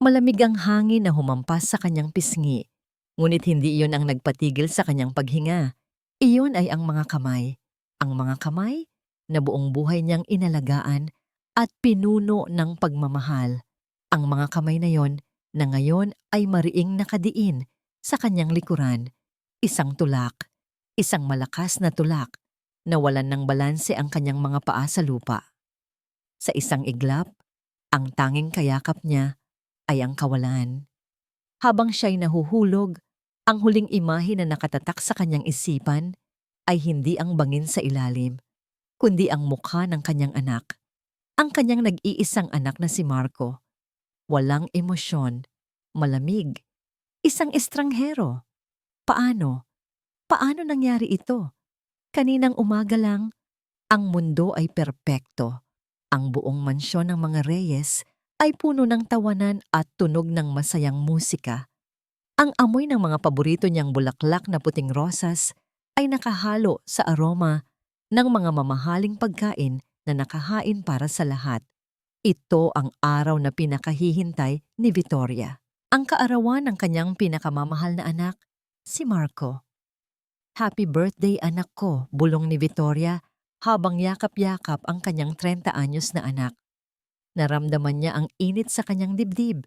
Malamig ang hangin na humampas sa kanyang pisngi, ngunit hindi iyon ang nagpatigil sa kanyang paghinga. Iyon ay ang mga kamay. Ang mga kamay na buong buhay niyang inalagaan at pinuno ng pagmamahal. Ang mga kamay na yon na ngayon ay mariing nakadiin sa kanyang likuran. Isang tulak, isang malakas na tulak, nawalan ng balanse ang kanyang mga paa sa lupa. Sa isang iglap, ang tanging kayakap niya ay ang kawalan. Habang siya'y nahuhulog, ang huling imahe na nakatatak sa kanyang isipan ay hindi ang bangin sa ilalim, kundi ang mukha ng kanyang anak. Ang kanyang nag-iisang anak na si Marco. Walang emosyon, malamig, isang estranghero. Paano? Paano nangyari ito? Kaninang umaga lang, ang mundo ay perpekto. Ang buong mansyon ng mga Reyes ay puno ng tawanan at tunog ng masayang musika. Ang amoy ng mga paborito niyang bulaklak na puting rosas ay nakahalo sa aroma ng mga mamahaling pagkain na nakahain para sa lahat. Ito ang araw na pinakahihintay ni Vittoria. Ang kaarawan ng kanyang pinakamamahal na anak, si Marco. Happy birthday anak ko, bulong ni Vittoria habang yakap-yakap ang kanyang 30 anyos na anak. Naramdaman niya ang init sa kanyang dibdib.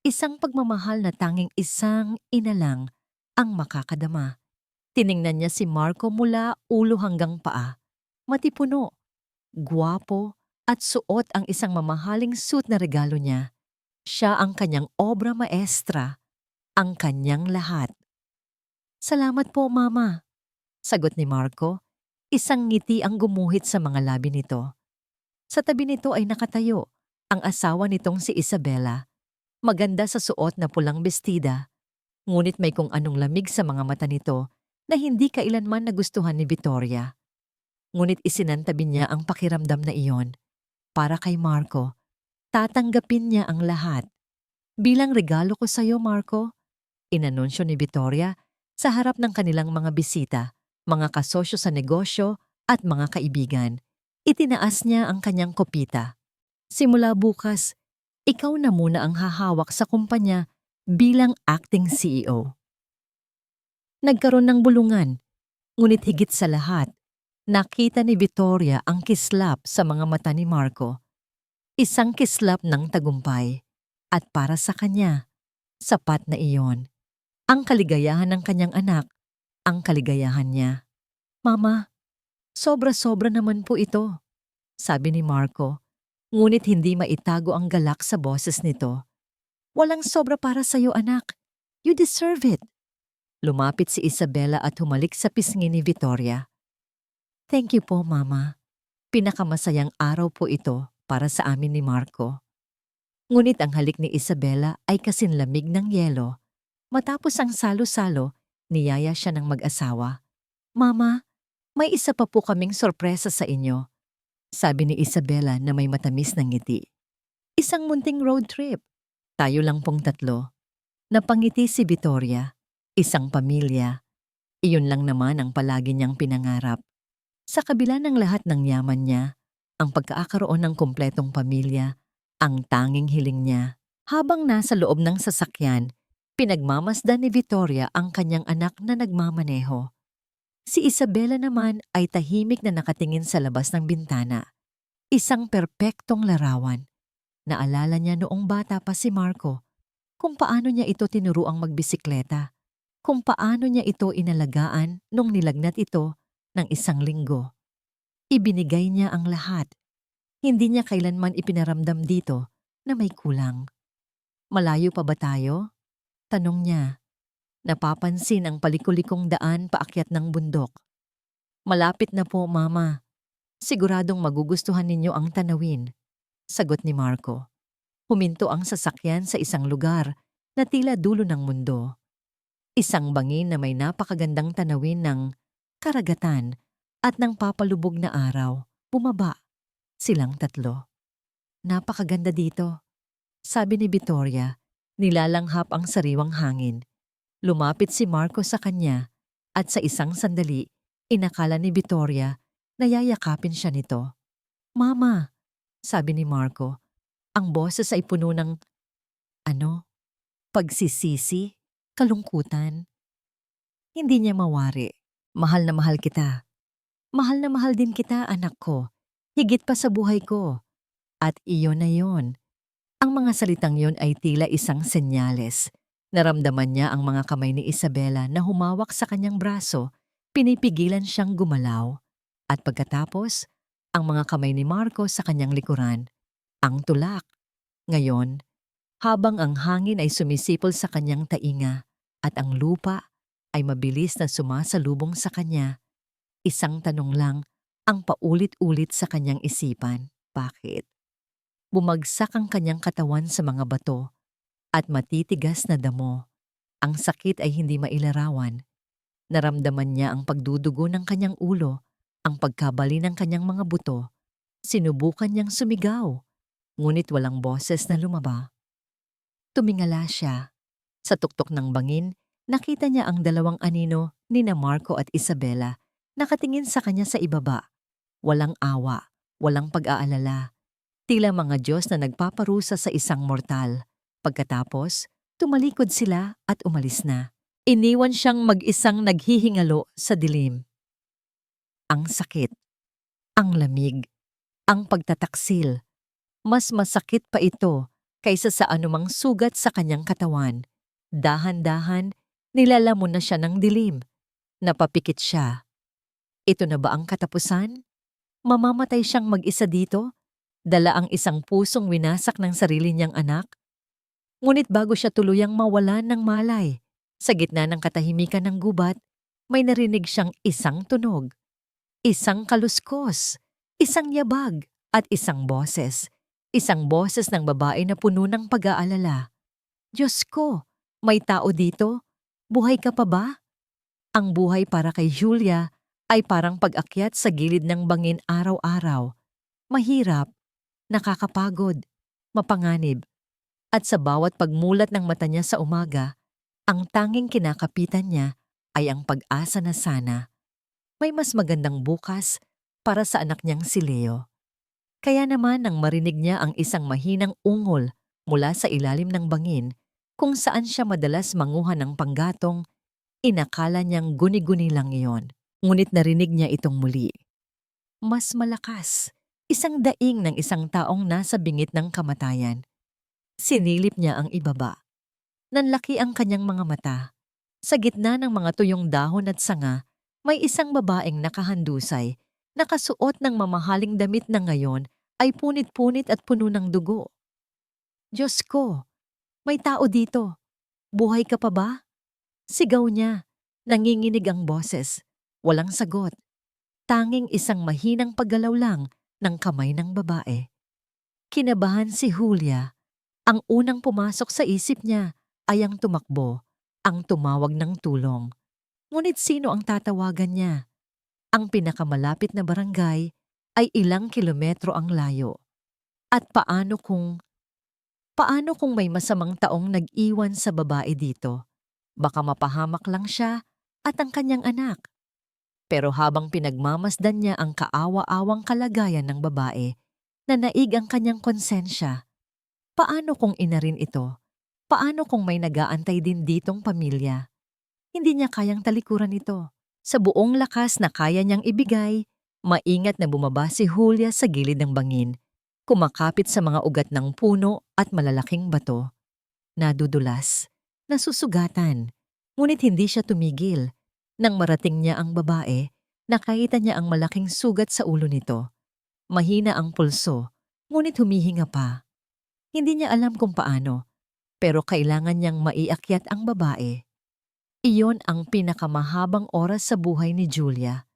Isang pagmamahal na tanging isang ina lang ang makakadama. Tiningnan niya si Marco mula ulo hanggang paa. Matipuno, gwapo at suot ang isang mamahaling suit na regalo niya. Siya ang kanyang obra maestra, ang kanyang lahat. Salamat po, Mama, sagot ni Marco. Isang ngiti ang gumuhit sa mga labi nito. Sa tabi nito ay nakatayo ang asawa nitong si Isabela. Maganda sa suot na pulang bestida, ngunit may kung anong lamig sa mga mata nito na hindi kailanman nagustuhan ni Vittoria. Ngunit isinantabi niya ang pakiramdam na iyon. Para kay Marco, tatanggapin niya ang lahat. Bilang regalo ko sa iyo, Marco, inanunsyo ni Vittoria sa harap ng kanilang mga bisita, mga kasosyo sa negosyo at mga kaibigan. Itinaas niya ang kanyang kopita. Simula bukas, ikaw na muna ang hahawak sa kumpanya bilang acting CEO. Nagkaroon ng bulungan, ngunit higit sa lahat, nakita ni Vittoria ang kislap sa mga mata ni Marco. Isang kislap ng tagumpay. At para sa kanya, sapat na iyon. Ang kaligayahan ng kanyang anak, ang kaligayahan niya. Mama, sobra-sobra naman po ito, sabi ni Marco, ngunit hindi maitago ang galak sa boses nito. Walang sobra para sa'yo, anak. You deserve it. Lumapit si Isabela at humalik sa pisngi ni Vittoria. Thank you po, Mama. Pinakamasayang araw po ito para sa amin ni Marco. Ngunit ang halik ni Isabela ay kasinlamig ng yelo. Matapos ang salo-salo, niyaya siya ng mag-asawa. Mama, may isa pa po kaming sorpresa sa inyo, sabi ni Isabela na may matamis na ngiti. Isang munting road trip. Tayo lang pong tatlo. Napangiti si Vittoria. Isang pamilya. Iyon lang naman ang palagi niyang pinangarap. Sa kabila ng lahat ng yaman niya, ang pagkakaroon ng kumpletong pamilya, ang tanging hiling niya. Habang nasa loob ng sasakyan, pinagmamasdan ni Vittoria ang kanyang anak na nagmamaneho. Si Isabela naman ay tahimik na nakatingin sa labas ng bintana. Isang perpektong larawan. Naalala niya noong bata pa si Marco, kung paano niya ito tinuruang magbisikleta, kung paano niya ito inalagaan nung nilagnat ito ng 1 linggo. Ibinigay niya ang lahat. Hindi niya kailanman ipinaramdam dito na may kulang. Malayo pa ba tayo? Tanong niya. Napapansin ang palikulikong daan paakyat ng bundok. Malapit na po, Mama. Siguradong magugustuhan ninyo ang tanawin, sagot ni Marco. Huminto ang sasakyan sa isang lugar na tila dulo ng mundo. Isang bangin na may napakagandang tanawin ng karagatan at ng papalubog na araw. Bumaba silang tatlo. Napakaganda dito, sabi ni Vittoria, nilalanghap ang sariwang hangin. Lumapit si Marco sa kanya at sa isang sandali, inakala ni Vittoria na yayakapin siya nito. Mama, sabi ni Marco, ang boses ay puno ng, ano, pagsisisi, kalungkutan. Hindi niya mawari. Mahal na mahal kita. Mahal na mahal din kita, anak ko. Higit pa sa buhay ko. At iyon na yon. Ang mga salitang yon ay tila isang senyales. Naramdaman niya ang mga kamay ni Isabela na humawak sa kanyang braso, pinipigilan siyang gumalaw. At pagkatapos, ang mga kamay ni Marco sa kanyang likuran, ang tulak. Ngayon, habang ang hangin ay sumisipol sa kanyang tainga at ang lupa ay mabilis na sumasalubong sa kanya, isang tanong lang ang paulit-ulit sa kanyang isipan. Bakit? Bumagsak ang kanyang katawan sa mga bato at matitigas na damo. Ang sakit ay hindi mailarawan. Naramdaman niya ang pagdudugo ng kanyang ulo, ang pagkabali ng kanyang mga buto. Sinubukan niyang sumigaw, ngunit walang boses na lumaba. Tumingala siya. Sa tuktok ng bangin, nakita niya ang dalawang anino nina Marco at Isabela, nakatingin sa kanya sa ibaba. Walang awa, walang pag-aalala. Tila mga Diyos na nagpaparusa sa isang mortal. Pagkatapos, tumalikod sila at umalis na. Iniwan siyang mag-isang naghihingalo sa dilim. Ang sakit, ang lamig, ang pagtataksil. Mas masakit pa ito kaysa sa anumang sugat sa kanyang katawan. Dahan-dahan, nilalamon na siya ng dilim. Napapikit siya. Ito na ba ang katapusan? Mamamatay siyang mag-isa dito? Dala ang isang pusong winasak ng sarili niyang anak? Ngunit bago siya tuluyang mawalan ng malay, sa gitna ng katahimikan ng gubat, may narinig siyang isang tunog. Isang kaluskos, isang yabag, at isang boses. Isang boses ng babae na puno ng pag-aalala. Diyos ko, may tao dito? Buhay ka pa ba? Ang buhay para kay Julia ay parang pag-akyat sa gilid ng bangin araw-araw. Mahirap, nakakapagod, mapanganib. At sa bawat pagmulat ng mata niya sa umaga, ang tanging kinakapitan niya ay ang pag-asa na sana may mas magandang bukas para sa anak niyang si Leo. Kaya naman nang marinig niya ang isang mahinang ungol mula sa ilalim ng bangin kung saan siya madalas manguha ng panggatong, inakala niyang guni-guni lang iyon. Ngunit narinig niya itong muli. Mas malakas, isang daing ng isang taong nasa bingit ng kamatayan. Sinilip niya ang ibaba. Nanlaki ang kanyang mga mata. Sa gitna ng mga tuyong dahon at sanga, may isang babaeng nakahandusay, nakasuot ng mamahaling damit na ngayon ay punit-punit at puno ng dugo. Diyos ko, may tao dito. Buhay ka pa ba? Sigaw niya. Nanginginig ang boses. Walang sagot. Tanging isang mahinang paggalaw lang ng kamay ng babae. Kinabahan si Julia. Ang unang pumasok sa isip niya ay ang tumakbo, ang tumawag ng tulong. Ngunit sino ang tatawagan niya? Ang pinakamalapit na barangay ay ilang kilometro ang layo. At paano kung may masamang taong nag-iwan sa babae dito? Baka mapahamak lang siya at ang kanyang anak. Pero habang pinagmamasdan niya ang kaawa-awang kalagayan ng babae, nanaig ang kanyang konsensya. Paano kung ina rin ito? Paano kung may nag-aantay din ditong pamilya? Hindi niya kayang talikuran ito. Sa buong lakas na kaya niyang ibigay, maingat na bumaba si Julia sa gilid ng bangin, kumakapit sa mga ugat ng puno at malalaking bato. Nadudulas, nasusugatan, ngunit hindi siya tumigil. Nang marating niya ang babae, nakita niya ang malaking sugat sa ulo nito. Mahina ang pulso, ngunit humihinga pa. Hindi niya alam kung paano, pero kailangan niyang maiakyat ang babae. Iyon ang pinakamahabang oras sa buhay ni Julia.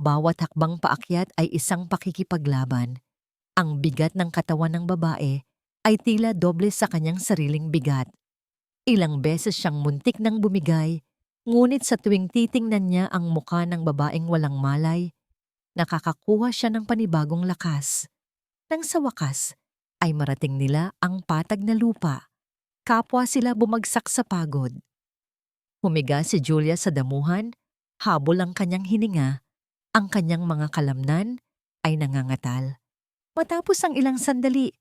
Bawat hakbang paakyat ay isang pakikipaglaban. Ang bigat ng katawan ng babae ay tila doble sa kanyang sariling bigat. Ilang beses siyang muntik nang bumigay, ngunit sa tuwing titingnan niya ang mukha ng babaeng walang malay, nakakakuha siya ng panibagong lakas. Nang sa wakas, ay marating nila ang patag na lupa. Kapwa sila bumagsak sa pagod. Humiga si Julia sa damuhan, habol ang kanyang hininga, ang kanyang mga kalamnan ay nangangatal. Matapos ang ilang sandali,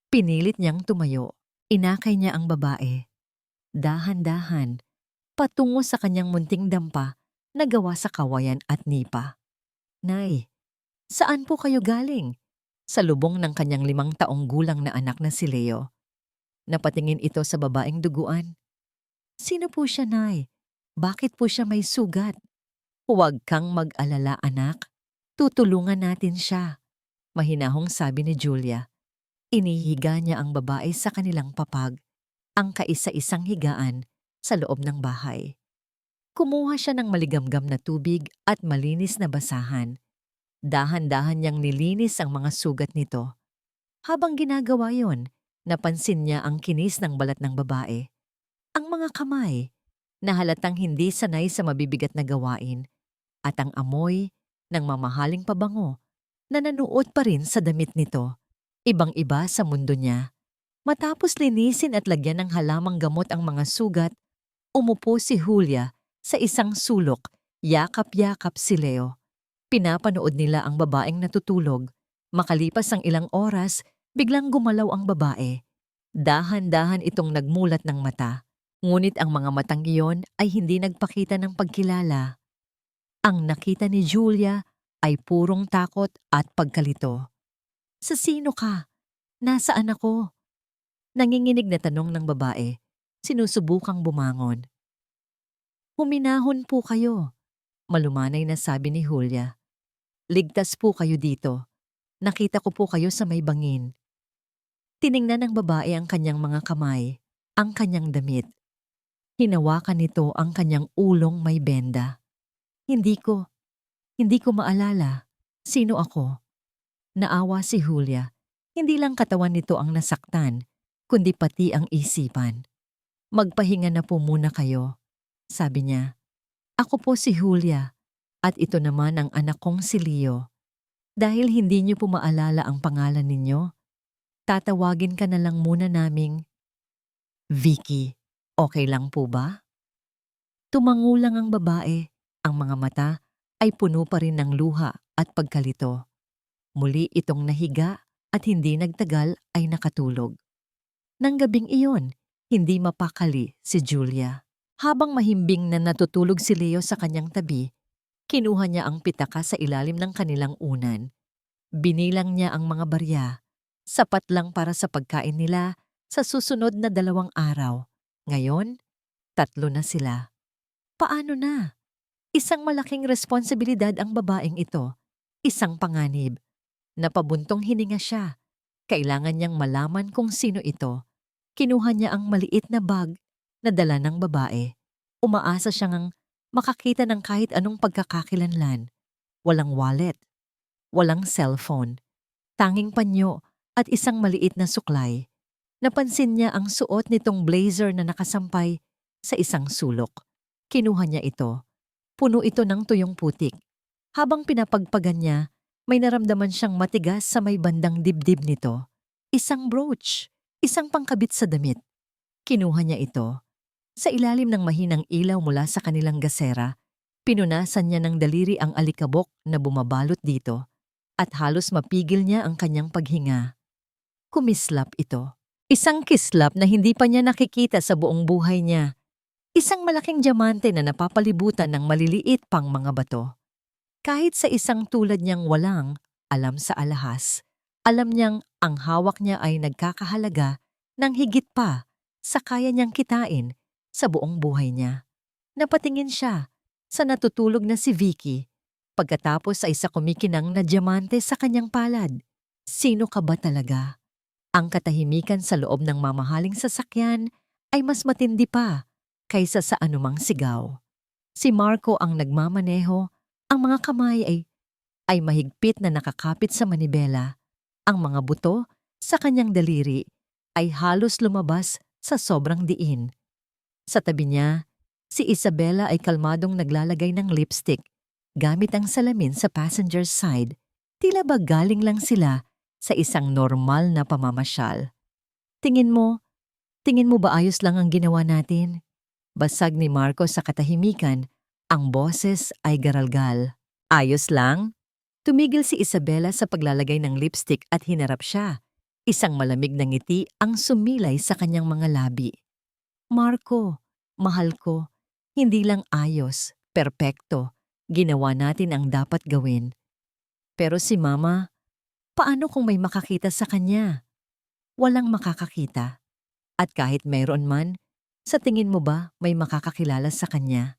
pinilit niyang tumayo. Inakay niya ang babae. dahan-dahan, patungo sa kanyang munting dampa na gawa sa kawayan at nipa. Nay, saan po kayo galing? Sa lubong ng kanyang 5 taong gulang na anak na si Leo. Napatingin ito sa babaeng duguan. Sino po siya, Nay? Bakit po siya may sugat? Huwag kang mag-alala, anak. Tutulungan natin siya. Mahinahong sabi ni Julia. Inihiga niya ang babae sa kanilang papag, ang kaisa-isang higaan sa loob ng bahay. Kumuha siya ng maligamgam na tubig at malinis na basahan. Dahan-dahan niyang nilinis ang mga sugat nito. Habang ginagawa yon, napansin niya ang kinis ng balat ng babae. Ang mga kamay, na halatang hindi sanay sa mabibigat na gawain, at ang amoy ng mamahaling pabango na nanuot pa rin sa damit nito. Ibang-iba sa mundo niya. Matapos linisin at lagyan ng halamang gamot ang mga sugat, umupo si Julia sa isang sulok, yakap-yakap si Leo. Pinapanood nila ang babaeng natutulog. Makalipas ang ilang oras, biglang gumalaw ang babae. Dahan-dahan itong nagmulat ng mata. Ngunit ang mga matang iyon ay hindi nagpakita ng pagkilala. Ang nakita ni Julia ay purong takot at pagkalito. Sa sino ka? Nasaan ako? Nanginginig na tanong ng babae. Sinusubukang bumangon. Huminahon po kayo, malumanay na sabi ni Julia. Ligtas po kayo dito. Nakita ko po kayo sa may bangin. Tiningnan ng babae ang kanyang mga kamay, ang kanyang damit. Hinawakan nito ang kanyang ulong may benda. Hindi ko maalala. Sino ako? Naawa si Julia. Hindi lang katawan nito ang nasaktan, kundi pati ang isipan. Magpahinga na po muna kayo, sabi niya. Ako po si Julia, at ito naman ang anak kong si Leo. Dahil hindi niyo po maalala ang pangalan ninyo, tatawagin ka na lang muna naming Vicky. Okay lang po ba? Tumangulang ang babae. Ang mga mata ay puno pa rin ng luha at pagkalito. Muli itong nahiga at hindi nagtagal ay nakatulog. Nang gabing iyon, hindi mapakali si Julia. Habang mahimbing na natutulog si Leo sa kanyang tabi, kinuha niya ang pitaka sa ilalim ng kanilang unan. Binilang niya ang mga barya, sapat lang para sa pagkain nila sa susunod na 2 araw. Ngayon, 3 na sila. Paano na? Isang malaking responsibilidad ang babaeng ito, isang panganib. Napabuntong hininga siya. Kailangan niyang malaman kung sino ito. Kinuha niya ang maliit na bag na dala ng babae. Umaasa siyang makakita ng kahit anong pagkakakilanlan. Walang wallet, walang cellphone, tanging panyo at isang maliit na suklay. Napansin niya ang suot nitong blazer na nakasampay sa isang sulok. Kinuha niya ito. Puno ito ng tuyong putik. Habang pinapagpagan niya, may naramdaman siyang matigas sa may bandang dibdib nito. Isang brooch, isang pangkabit sa damit. Kinuha niya ito. Sa ilalim ng mahinang ilaw mula sa kanilang gasera, pinunasan niya ng daliri ang alikabok na bumabalot dito at halos mapigil niya ang kanyang paghinga. Kumislap ito. Isang kislap na hindi pa niya nakikita sa buong buhay niya. Isang malaking diamante na napapalibutan ng maliliit pang mga bato. Kahit sa isang tulad niyang walang alam sa alahas, alam niyang ang hawak niya ay nagkakahalaga ng higit pa sa kaya niyang kitain sa buong buhay niya. Napatingin siya sa natutulog na si Vicky pagkatapos ay sa kumikinang na diamante sa kanyang palad. Sino ka ba talaga? Ang katahimikan sa loob ng mamahaling sasakyan ay mas matindi pa kaysa sa anumang sigaw. Si Marco ang nagmamaneho, ang mga kamay ay mahigpit na nakakapit sa manibela. Ang mga buto sa kanyang daliri ay halos lumabas sa sobrang diin. Sa tabi niya, si Isabella ay kalmadong naglalagay ng lipstick gamit ang salamin sa passenger side. Tila ba galing lang sila sa isang normal na pamamasyal. Tingin mo ba ayos lang ang ginawa natin? Basag ni Marco sa katahimikan, ang boses ay garalgal. Ayos lang? Tumigil si Isabella sa paglalagay ng lipstick at hinarap siya. Isang malamig na ngiti ang sumilay sa kanyang mga labi. Marco, mahal ko, hindi lang ayos, perpekto. Ginawa natin ang dapat gawin. Pero si Mama, paano kung may makakita sa kanya? Walang makakakita. At kahit mayroon man, sa tingin mo ba may makakakilala sa kanya?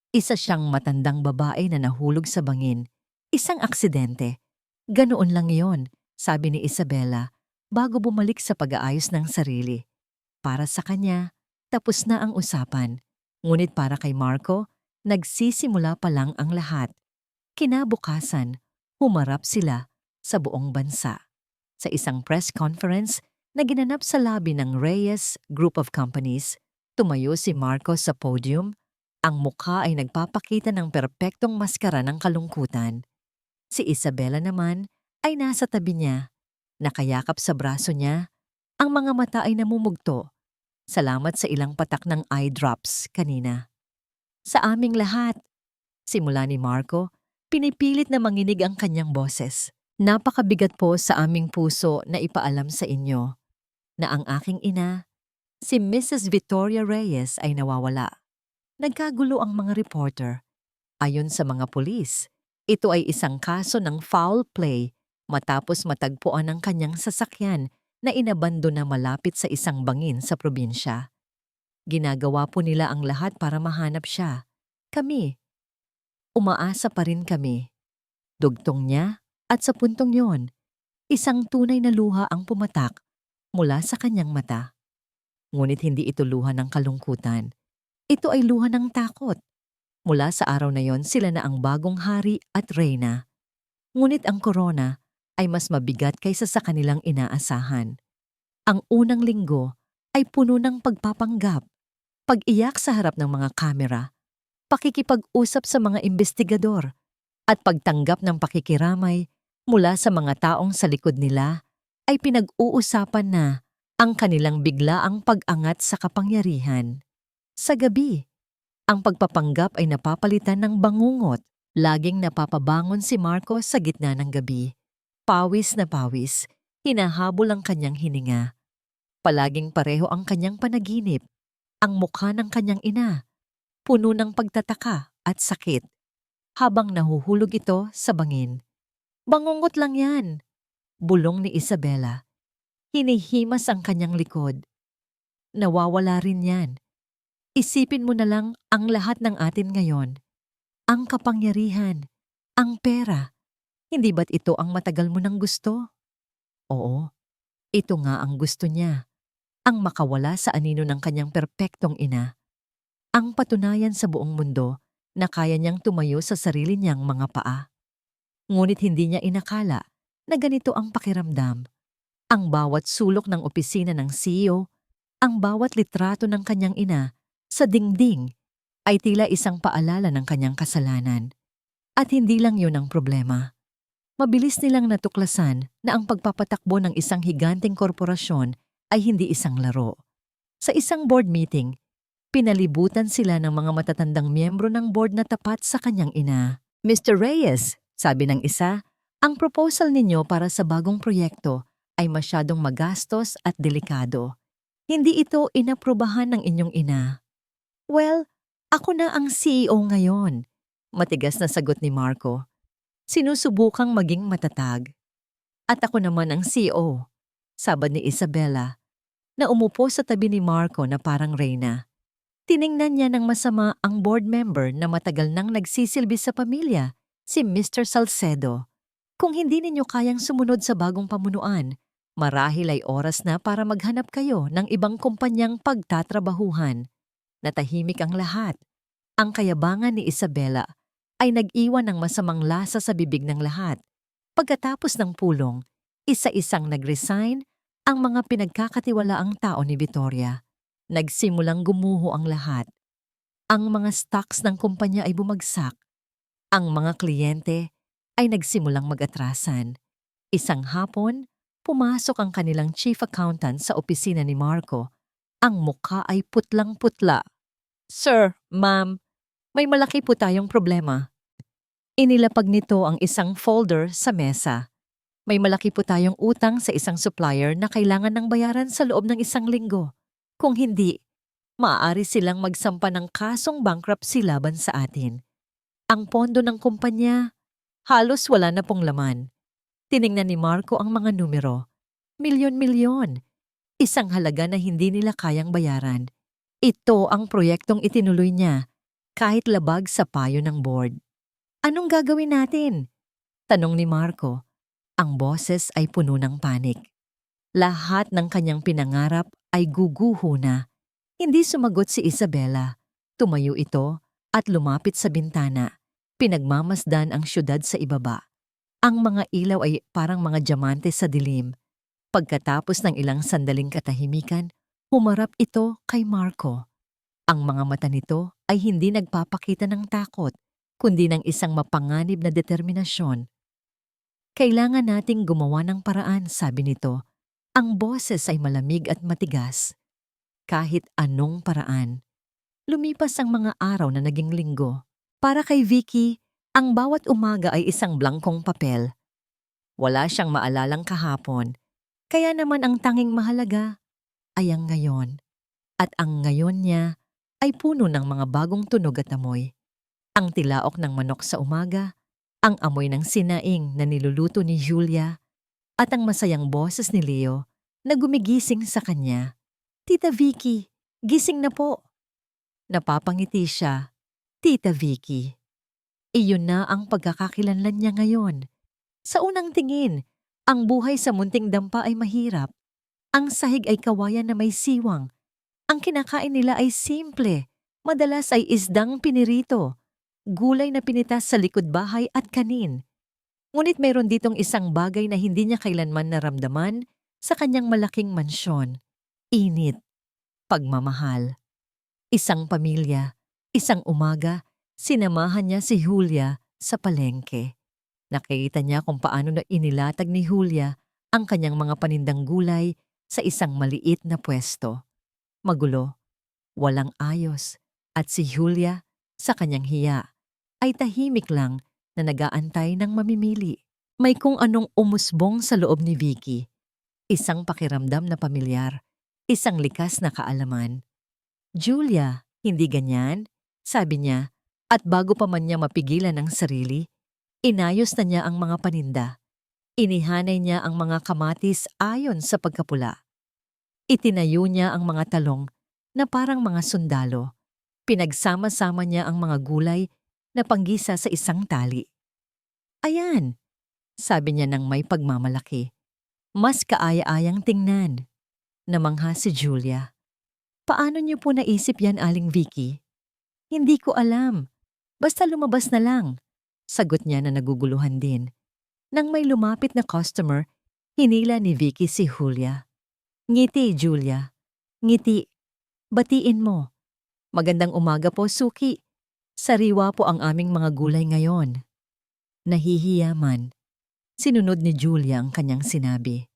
Isa siyang matandang babae na nahulog sa bangin. Isang aksidente. Ganoon lang yon, sabi ni Isabela, bago bumalik sa pag-aayos ng sarili. Para sa kanya, tapos na ang usapan. Ngunit para kay Marco, nagsisimula pa lang ang lahat. Kinabukasan, humarap sila sa buong bansa. Sa isang press conference na ginanap sa lobby ng Reyes Group of Companies, tumayo si Marco sa podium. Ang mukha ay nagpapakita ng perpektong maskara ng kalungkutan. Si Isabela naman ay nasa tabi niya, nakayakap sa braso niya, ang mga mata ay namumugto. Salamat sa ilang patak ng eye drops kanina. Sa aming lahat, simula ni Marco, pinipilit na manginig ang kanyang boses. Napakabigat po sa aming puso na ipaalam sa inyo na ang aking ina, si Mrs. Victoria Reyes ay nawawala. Nagkagulo ang mga reporter. Ayon sa mga pulis, ito ay isang kaso ng foul play matapos matagpuan ang kanyang sasakyan na inabando na malapit sa isang bangin sa probinsya. Ginagawa po nila ang lahat para mahanap siya. Kami, umaasa pa rin kami. Dugtong niya at sa puntong yon, isang tunay na luha ang pumatak mula sa kanyang mata. Ngunit hindi ito luha ng kalungkutan. Ito ay luha ng takot. Mula sa araw na yon, sila na ang bagong hari at reyna. Ngunit ang korona ay mas mabigat kaysa sa kanilang inaasahan. Ang unang linggo ay puno ng pagpapanggap, pag-iyak sa harap ng mga kamera, pakikipag-usap sa mga investigador, at pagtanggap ng pakikiramay mula sa mga taong sa likod nila ay pinag-uusapan na ang kanilang biglaang pag-angat sa kapangyarihan. Sa gabi, ang pagpapanggap ay napapalitan ng bangungot. Laging napapabangon si Marco sa gitna ng gabi. Pawis na pawis, hinahabol ang kanyang hininga. Palaging pareho ang kanyang panaginip. Ang mukha ng kanyang ina, puno ng pagtataka at sakit, habang nahuhulog ito sa bangin. Bangungot lang yan, bulong ni Isabela. Hinihimas ang kanyang likod. Nawawala rin yan. Isipin mo na lang ang lahat ng atin ngayon. Ang kapangyarihan, ang pera. Hindi ba't ito ang matagal mo nang gusto? Oo, ito nga ang gusto niya. Ang makawala sa anino ng kanyang perpektong ina. Ang patunayan sa buong mundo na kaya niyang tumayo sa sarili niyang mga paa. Ngunit hindi niya inakala na ganito ang pakiramdam. Ang bawat sulok ng opisina ng CEO, ang bawat litrato ng kanyang ina sa dingding ay tila isang paalala ng kanyang kasalanan. At hindi lang yun ang problema. Mabilis nilang natuklasan na ang pagpapatakbo ng isang higanteng korporasyon ay hindi isang laro. Sa isang board meeting, pinalibutan sila ng mga matatandang miyembro ng board na tapat sa kanyang ina. Mr. Reyes, sabi ng isa, ang proposal ninyo para sa bagong proyekto ay masyadong magastos at delikado. Hindi ito inaprubahan ng inyong ina. Well, ako na ang CEO ngayon, matigas na sagot ni Marco. Sinusubukang maging matatag. At ako naman ang CEO, sabad ni Isabela, na umupo sa tabi ni Marco na parang reyna. Tiningnan niya ng masama ang board member na matagal nang nagsisilbi sa pamilya, si Mr. Salcedo. Kung hindi ninyo kayang sumunod sa bagong pamunuan, marahil ay oras na para maghanap kayo ng ibang kumpanyang pagtatrabahuhan. Natahimik ang lahat. Ang kayabangan ni Isabela ay nag-iwan ng masamang lasa sa bibig ng lahat. Pagkatapos ng pulong, isa-isang nag-resign ang mga pinagkakatiwalaang tao ni Victoria. Nagsimulang gumuho ang lahat. Ang mga stocks ng kumpanya ay bumagsak. Ang mga kliyente ay nagsimulang mag-atrasan. Isang hapon, pumasok ang kanilang chief accountant sa opisina ni Marco. Ang mukha ay putlang-putla. Sir, ma'am, may malaki po tayong problema. Inilapag nito ang isang folder sa mesa. May malaki po tayong utang sa isang supplier na kailangan ng bayaran sa loob ng isang linggo. Kung hindi, Maaari silang magsampa ng kasong bankruptcy laban sa atin. Ang pondo ng kumpanya, halos wala na pong laman. Tiningnan ni Marco ang mga numero. Milyon-milyon. Isang halaga na hindi nila kayang bayaran. Ito ang proyektong itinuloy niya, kahit labag sa payo ng board. Anong gagawin natin? Tanong ni Marco. Ang boses ay puno ng panik. Lahat ng kanyang pinangarap ay guguho na. Hindi sumagot si Isabela. Tumayo ito at lumapit sa bintana. Pinagmamasdan ang syudad sa ibaba. Ang mga ilaw ay parang mga diamante sa dilim. Pagkatapos ng ilang sandaling katahimikan, humarap ito kay Marco. Ang mga mata nito ay hindi nagpapakita ng takot, kundi ng isang mapanganib na determinasyon. Kailangan nating gumawa ng paraan, sabi nito. Ang boses ay malamig at matigas. Kahit anong paraan. Lumipas ang mga araw na naging linggo. Para kay Vicky, ang bawat umaga ay isang blankong papel. Wala siyang maalalang kahapon. Kaya naman ang tanging mahalaga ay ang ngayon. At ang ngayon niya ay puno ng mga bagong tunog at amoy. Ang tilaok ng manok sa umaga, ang amoy ng sinaing na niluluto ni Julia, at ang masayang boses ni Leo na gumigising sa kanya. Tita Vicky, gising na po. Napapangiti siya. Tita Vicky. Iyon na ang pagkakakilanlan niya ngayon. Sa unang tingin, ang buhay sa munting dampa ay mahirap. Ang sahig ay kawayan na may siwang. Ang kinakain nila ay simple. Madalas ay isdang pinirito, gulay na pinitas sa likod bahay at kanin. Ngunit mayroon ditong isang bagay na hindi niya kailanman naramdaman sa kanyang malaking mansyon. Init, pagmamahal. Isang pamilya, isang umaga, sinamahan niya si Julia sa palengke. Nakita niya kung paano na inilatag ni Julia ang kanyang mga panindang gulay sa isang maliit na pwesto. Magulo, walang ayos, at si Julia, sa kanyang hiya, ay tahimik lang na nag-aantay ng mamimili. May kung anong umusbong sa loob ni Vicky. Isang pakiramdam na pamilyar, isang likas na kaalaman. Julia, hindi ganyan, sabi niya, at bago pa man niya mapigilan ang sarili, inayos na niya ang mga paninda. Inihanay niya ang mga kamatis ayon sa pagkapula. Itinayo niya ang mga talong na parang mga sundalo. Pinagsama-sama niya ang mga gulay na panggisa sa isang tali. Ayan, sabi niya ng may pagmamalaki. Mas kaaya-ayang tingnan. Namangha si Julia. Paano niyo po naisip yan, Aling Vicky? Hindi ko alam. Basta lumabas na lang. Sagot niya na naguguluhan din. Nang may lumapit na customer, hinila ni Vicky si Julia. Ngiti, Julia. Ngiti. Batiin mo. Magandang umaga po, Suki. Sariwa po ang aming mga gulay ngayon. Nahihiya man. Sinunod ni Julia ang kanyang sinabi.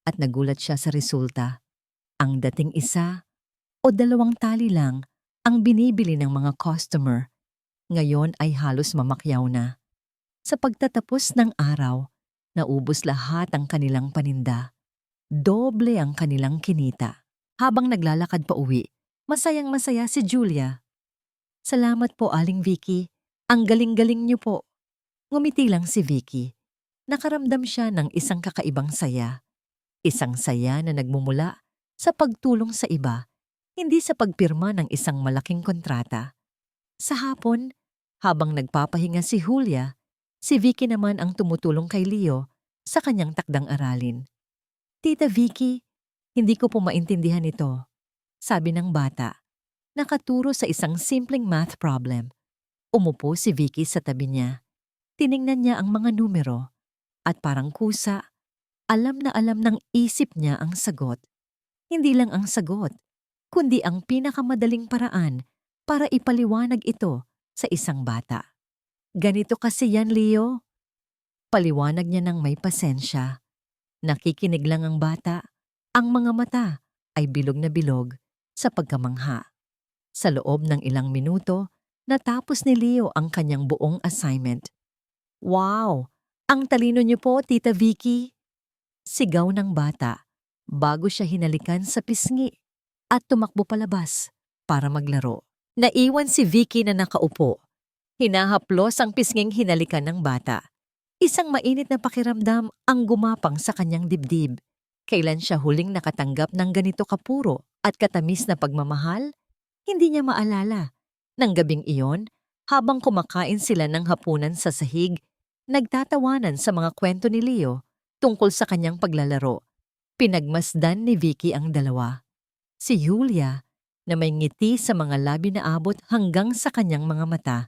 At nagulat siya sa resulta. Ang dating isa o dalawang tali lang ang binibili ng mga customer. Ngayon ay halos mamakyaw na. Sa pagtatapos ng araw, naubos lahat ang kanilang paninda. Doble ang kanilang kinita. Habang naglalakad pa uwi, masayang-masaya si Julia. Salamat po, Aling Vicky. Ang galing-galing niyo po. Ngumiti lang si Vicky. Nakaramdam siya ng isang kakaibang saya. Isang saya na nagmumula sa pagtulong sa iba, hindi sa pagpirma ng isang malaking kontrata. Sa hapon, habang nagpapahinga si Julia, si Vicky naman ang tumutulong kay Leo sa kanyang takdang aralin. Tita Vicky, hindi ko po maintindihan ito, sabi ng bata. Nakaturo sa isang simpleng math problem. Umupo si Vicky sa tabi niya. Tiningnan niya ang mga numero at parang kusa, alam na alam ng isip niya ang sagot. Hindi lang ang sagot, kundi ang pinakamadaling paraan para ipaliwanag ito sa isang bata. Ganito kasi yan, Leo. Paliwanag niya ng may pasensya. Nakikinig lang ang bata. Ang mga mata ay bilog na bilog sa pagkamangha. Sa loob ng ilang minuto, natapos ni Leo ang kanyang buong assignment. Wow! Ang talino niyo po, Tita Vicky! Sigaw ng bata bago siya hinalikan sa pisngi at tumakbo palabas. para maglaro. Naiwan si Vicky na nakaupo. Hinahaplos ang pisnging hinalikan ng bata. Isang mainit na pakiramdam ang gumapang sa kanyang dibdib. Kailan siya huling nakatanggap ng ganito kapuro at katamis na pagmamahal? Hindi niya maalala. Nang gabing iyon, habang kumakain sila ng hapunan sa sahig, nagtatawanan sa mga kwento ni Leo tungkol sa kanyang paglalaro. Pinagmasdan ni Vicky ang dalawa. Si Julia, na may ngiti sa mga labi na abot hanggang sa kanyang mga mata.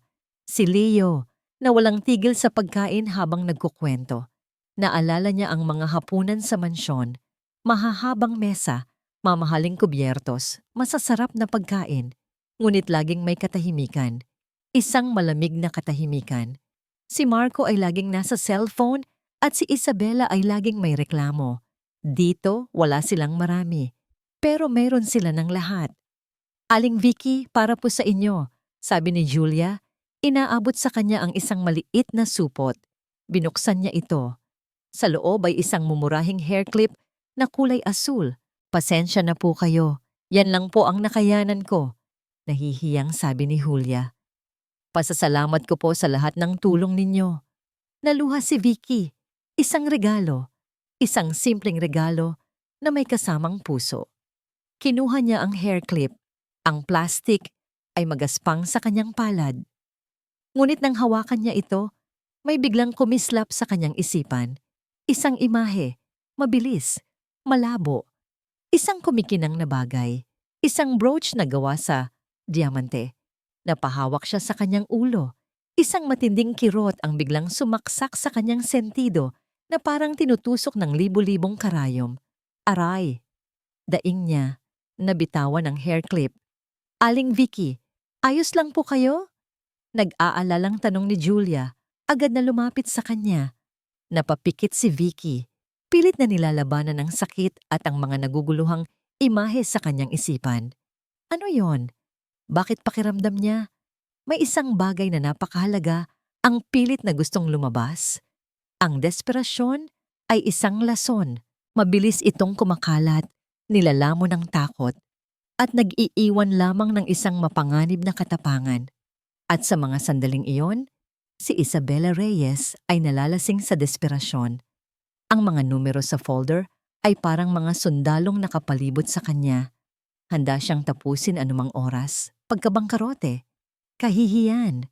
Si Leo, na walang tigil sa pagkain habang nagkukwento. Naalala niya ang mga hapunan sa mansyon, mahahabang mesa, mamahaling kubyertos, masasarap na pagkain, ngunit laging may katahimikan. Isang malamig na katahimikan. Si Marco ay laging nasa cellphone at si Isabela ay laging may reklamo. Dito, wala silang marami. Pero meron sila ng lahat. Aling Vicky, para po sa inyo, sabi ni Julia. Inaabot sa kanya ang isang maliit na supot. Binuksan niya ito. Sa loob ay isang mumurahing hair clip na kulay asul. Pasensya na po kayo. Yan lang po ang nakayanan ko. Nahihiyang sabi ni Julia. Pasasalamat ko po sa lahat ng tulong ninyo. Naluha si Vicky. Isang regalo. Isang simpleng regalo na may kasamang puso. Kinuha niya ang hair clip. Ang plastic ay magaspang sa kanyang palad. Ngunit nang hawakan niya ito, may biglang kumislap sa kanyang isipan. Isang imahe, mabilis, malabo. Isang kumikinang na bagay. Isang brooch na gawa sa diamante. Napahawak siya sa kanyang ulo. Isang matinding kirot ang biglang sumaksak sa kanyang sentido na parang tinutusok ng libu-libong karayom. Aray! Daing niya, nabitawan ang hair clip. Aling Vicky, ayos lang po kayo? Nag-aalalang tanong ni Julia, agad na lumapit sa kanya. Napapikit si Vicky, pilit na nilalabanan ang sakit at ang mga naguguluhang imahe sa kanyang isipan. Ano yon? Bakit pakiramdam niya? May isang bagay na napakahalaga, ang pilit na gustong lumabas. Ang desperasyon ay isang lason. Mabilis itong kumakalat, nilalamon ng takot, at nag-iiwan lamang ng isang mapanganib na katapangan. At sa mga sandaling iyon, si Isabela Reyes ay nalalasing sa desperasyon. Ang mga numero sa folder ay parang mga sundalong nakapalibot sa kanya. Handa siyang tapusin anumang oras, pagkabangkarote, kahihiyan,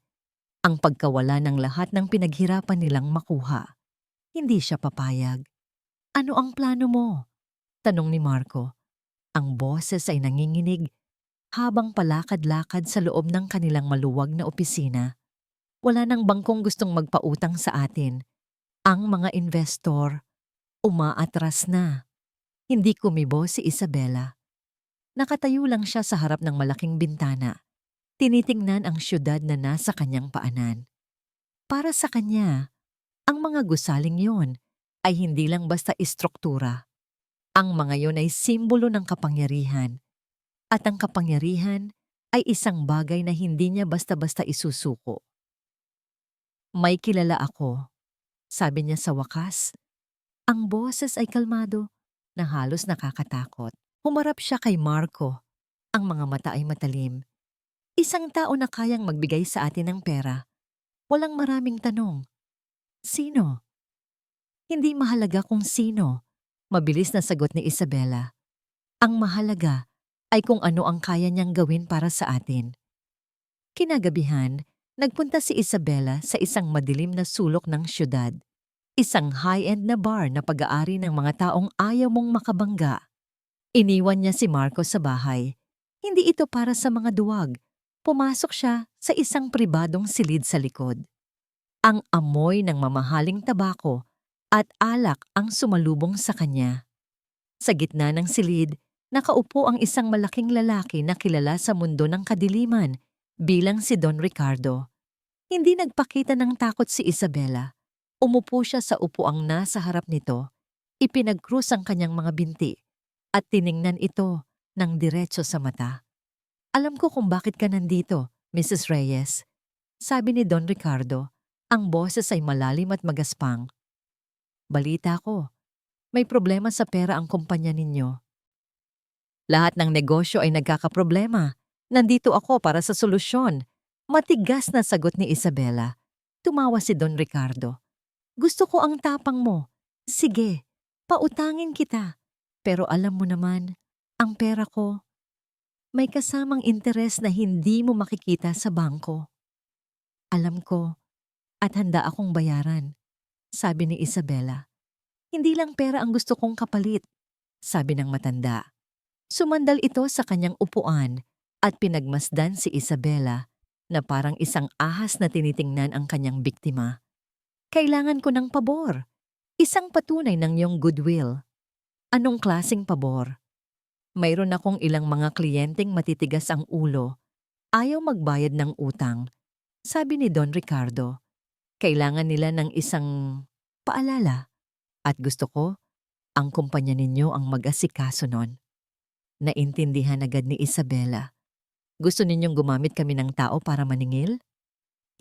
ang pagkawala ng lahat ng pinaghirapan nilang makuha. Hindi siya papayag. Ano ang plano mo? Tanong ni Marco. Ang boses ay nanginginig habang palakad-lakad sa loob ng kanilang maluwag na opisina. Wala nang bangkong gustong magpautang sa atin. Ang mga investor, umaatras na. Hindi kumibo si Isabela. Nakatayo lang siya sa harap ng malaking bintana. Tinitingnan ang syudad na nasa kanyang paanan. Para sa kanya, ang mga gusaling yon ay hindi lang basta istruktura. Ang mga yon ay simbolo ng kapangyarihan. At ang kapangyarihan ay isang bagay na hindi niya basta-basta isusuko. May kilala ako, sabi niya sa wakas. Ang boses ay kalmado na halos nakakatakot. Humarap siya kay Marco. Ang mga mata ay matalim. Isang tao na kayang magbigay sa atin ng pera. Walang maraming tanong. Sino? Hindi mahalaga kung sino. Mabilis na sagot ni Isabela. Ang mahalaga ay kung ano ang kaya niyang gawin para sa atin. Kinagabihan, nagpunta si Isabela sa isang madilim na sulok ng syudad. Isang high-end na bar na pag-aari ng mga taong ayaw mong makabangga. Iniwan niya si Marco sa bahay. Hindi ito para sa mga duwag. Pumasok siya sa isang pribadong silid sa likod. Ang amoy ng mamahaling tabako at alak ang sumalubong sa kanya. Sa gitna ng silid, nakaupo ang isang malaking lalaki na kilala sa mundo ng kadiliman bilang si Don Ricardo. Hindi nagpakita ng takot si Isabela. Umupo siya sa upuang nasa harap nito, ipinagkrus ang kanyang mga binti at tiningnan ito ng diretso sa mata. Alam ko kung bakit ka nandito, Mrs. Reyes. Sabi ni Don Ricardo, ang boses ay malalim at magaspang. Balita ko, may problema sa pera ang kumpanya ninyo. Lahat ng negosyo ay nagkakaproblema. Nandito ako para sa solusyon. Matigas na sagot ni Isabela. Tumawa si Don Ricardo. Gusto ko ang tapang mo. Sige, pautangin kita. Pero alam mo naman, ang pera ko, may kasamang interes na hindi mo makikita sa bangko. Alam ko, at handa akong bayaran, sabi ni Isabela. Hindi lang pera ang gusto kong kapalit, sabi ng matanda. Sumandal ito sa kanyang upuan at pinagmasdan si Isabela na parang isang ahas na tinitingnan ang kanyang biktima. Kailangan ko ng pabor. Isang patunay ng iyong goodwill. Anong klaseng pabor? Mayroon akong ilang mga kliyenteng matitigas ang ulo. Ayaw magbayad ng utang. Sabi ni Don Ricardo, kailangan nila ng isang paalala. At gusto ko, ang kumpanya ninyo ang mag-asikaso nun. Naintindihan agad ni Isabela. Gusto ninyong gumamit kami ng tao para maningil?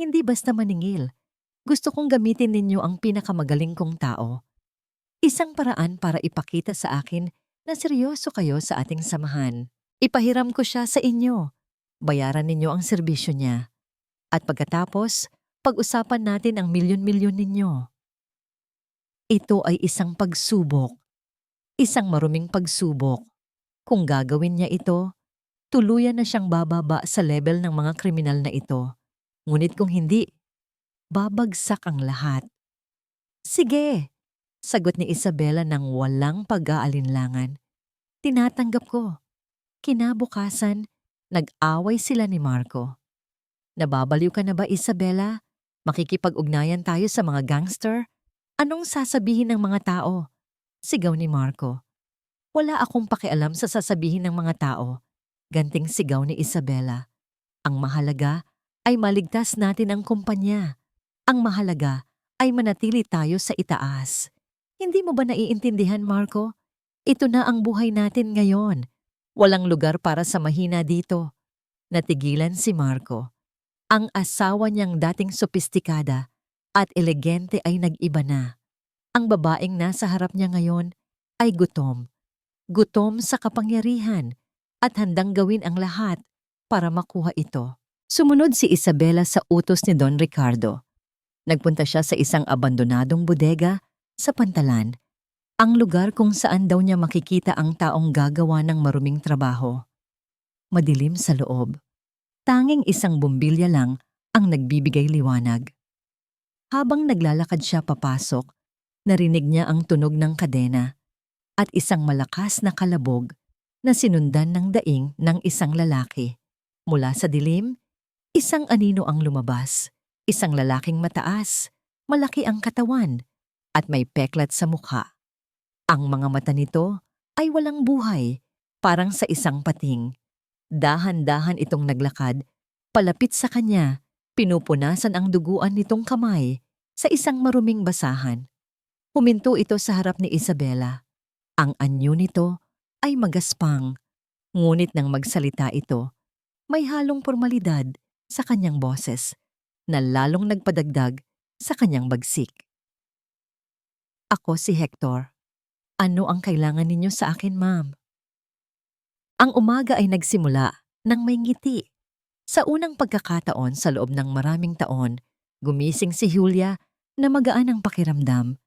Hindi basta maningil. Gusto kong gamitin ninyo ang pinakamagaling kong tao. Isang paraan para ipakita sa akin na seryoso kayo sa ating samahan. Ipahiram ko siya sa inyo. Bayaran ninyo ang serbisyo niya. At pagkatapos, pag-usapan natin ang milyon-milyon ninyo. Ito ay isang pagsubok. Isang maruming pagsubok. Kung gagawin niya ito, tuluyan na siyang bababa sa level ng mga kriminal na ito. Ngunit kung hindi, babagsak ang lahat. Sige, sagot ni Isabela ng walang pag-aalinlangan. Tinatanggap ko. Kinabukasan, nag-away sila ni Marco. Nababaliw ka na ba, Isabela? Makikipag-ugnayan tayo sa mga gangster? Anong sasabihin ng mga tao? Sigaw ni Marco. Wala akong pakialam sa sasabihin ng mga tao. Ganting sigaw ni Isabela. Ang mahalaga ay maligtas natin ang kumpanya. Ang mahalaga ay manatili tayo sa itaas. Hindi mo ba naiintindihan, Marco? Ito na ang buhay natin ngayon. Walang lugar para sa mahina dito. Natigilan si Marco. Ang asawa niyang dating sopistikada at elegante ay nag-iba na. Ang babaeng nasa harap niya ngayon ay gutom. Gutom sa kapangyarihan at handang gawin ang lahat para makuha ito. Sumunod si Isabela sa utos ni Don Ricardo. Nagpunta siya sa isang abandonadong bodega sa Pantalan, ang lugar kung saan daw niya makikita ang taong gagawa ng maruming trabaho. Madilim sa loob. Tanging isang bumbilya lang ang nagbibigay liwanag. Habang naglalakad siya papasok, narinig niya ang tunog ng kadena at isang malakas na kalabog na sinundan ng daing ng isang lalaki. Mula sa dilim, isang anino ang lumabas. Isang lalaking mataas, malaki ang katawan, at may peklat sa mukha. Ang mga mata nito ay walang buhay, parang sa isang pating. Dahan-dahan itong naglakad, palapit sa kanya, pinupunasan ang duguan nitong kamay sa isang maruming basahan. Huminto ito sa harap ni Isabela. Ang anyo nito ay magaspang, ngunit nang magsalita ito, may halong pormalidad sa kanyang boses na lalong nagpadagdag sa kanyang bagsik. Ako si Hector. Ano ang kailangan ninyo sa akin, ma'am? Ang umaga ay nagsimula nang may ngiti. Sa unang pagkakataon sa loob ng maraming taon, gumising si Julia na magaan ang pakiramdam.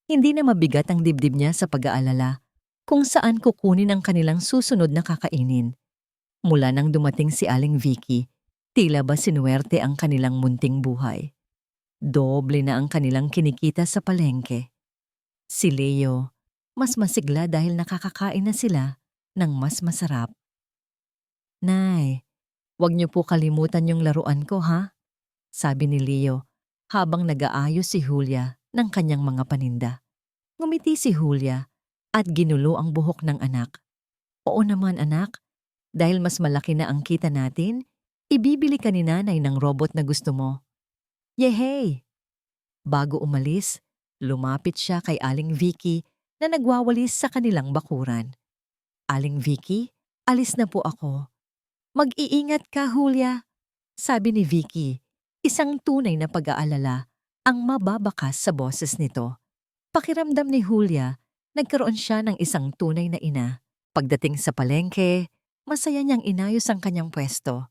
Hindi na mabigat ang dibdib niya sa pag-aalala kung saan kukunin ang kanilang susunod na kakainin. Mula nang dumating si Aling Vicky, tila ba sinuwerte ang kanilang munting buhay. Doble na ang kanilang kinikita sa palengke. Si Leo, mas masigla dahil nakakakain na sila ng mas masarap. Nay, wag niyo po kalimutan yung laruan ko, ha? Sabi ni Leo habang nag-aayos si Julia ng kanyang mga paninda. Ngumiti si Julia at ginulo ang buhok ng anak. Oo naman, anak. Dahil mas malaki na ang kita natin, ibibili ka ni nanay ng robot na gusto mo. Yehey! Bago umalis, lumapit siya kay Aling Vicky na nagwawalis sa kanilang bakuran. Aling Vicky, alis na po ako. Mag-iingat ka, Julia, sabi ni Vicky, isang tunay na pag-aalala ang mababakas sa boses nito. Pakiramdam ni Julia, nagkaroon siya ng isang tunay na ina. Pagdating sa palengke, Masaya niyang inayos ang kanyang pwesto.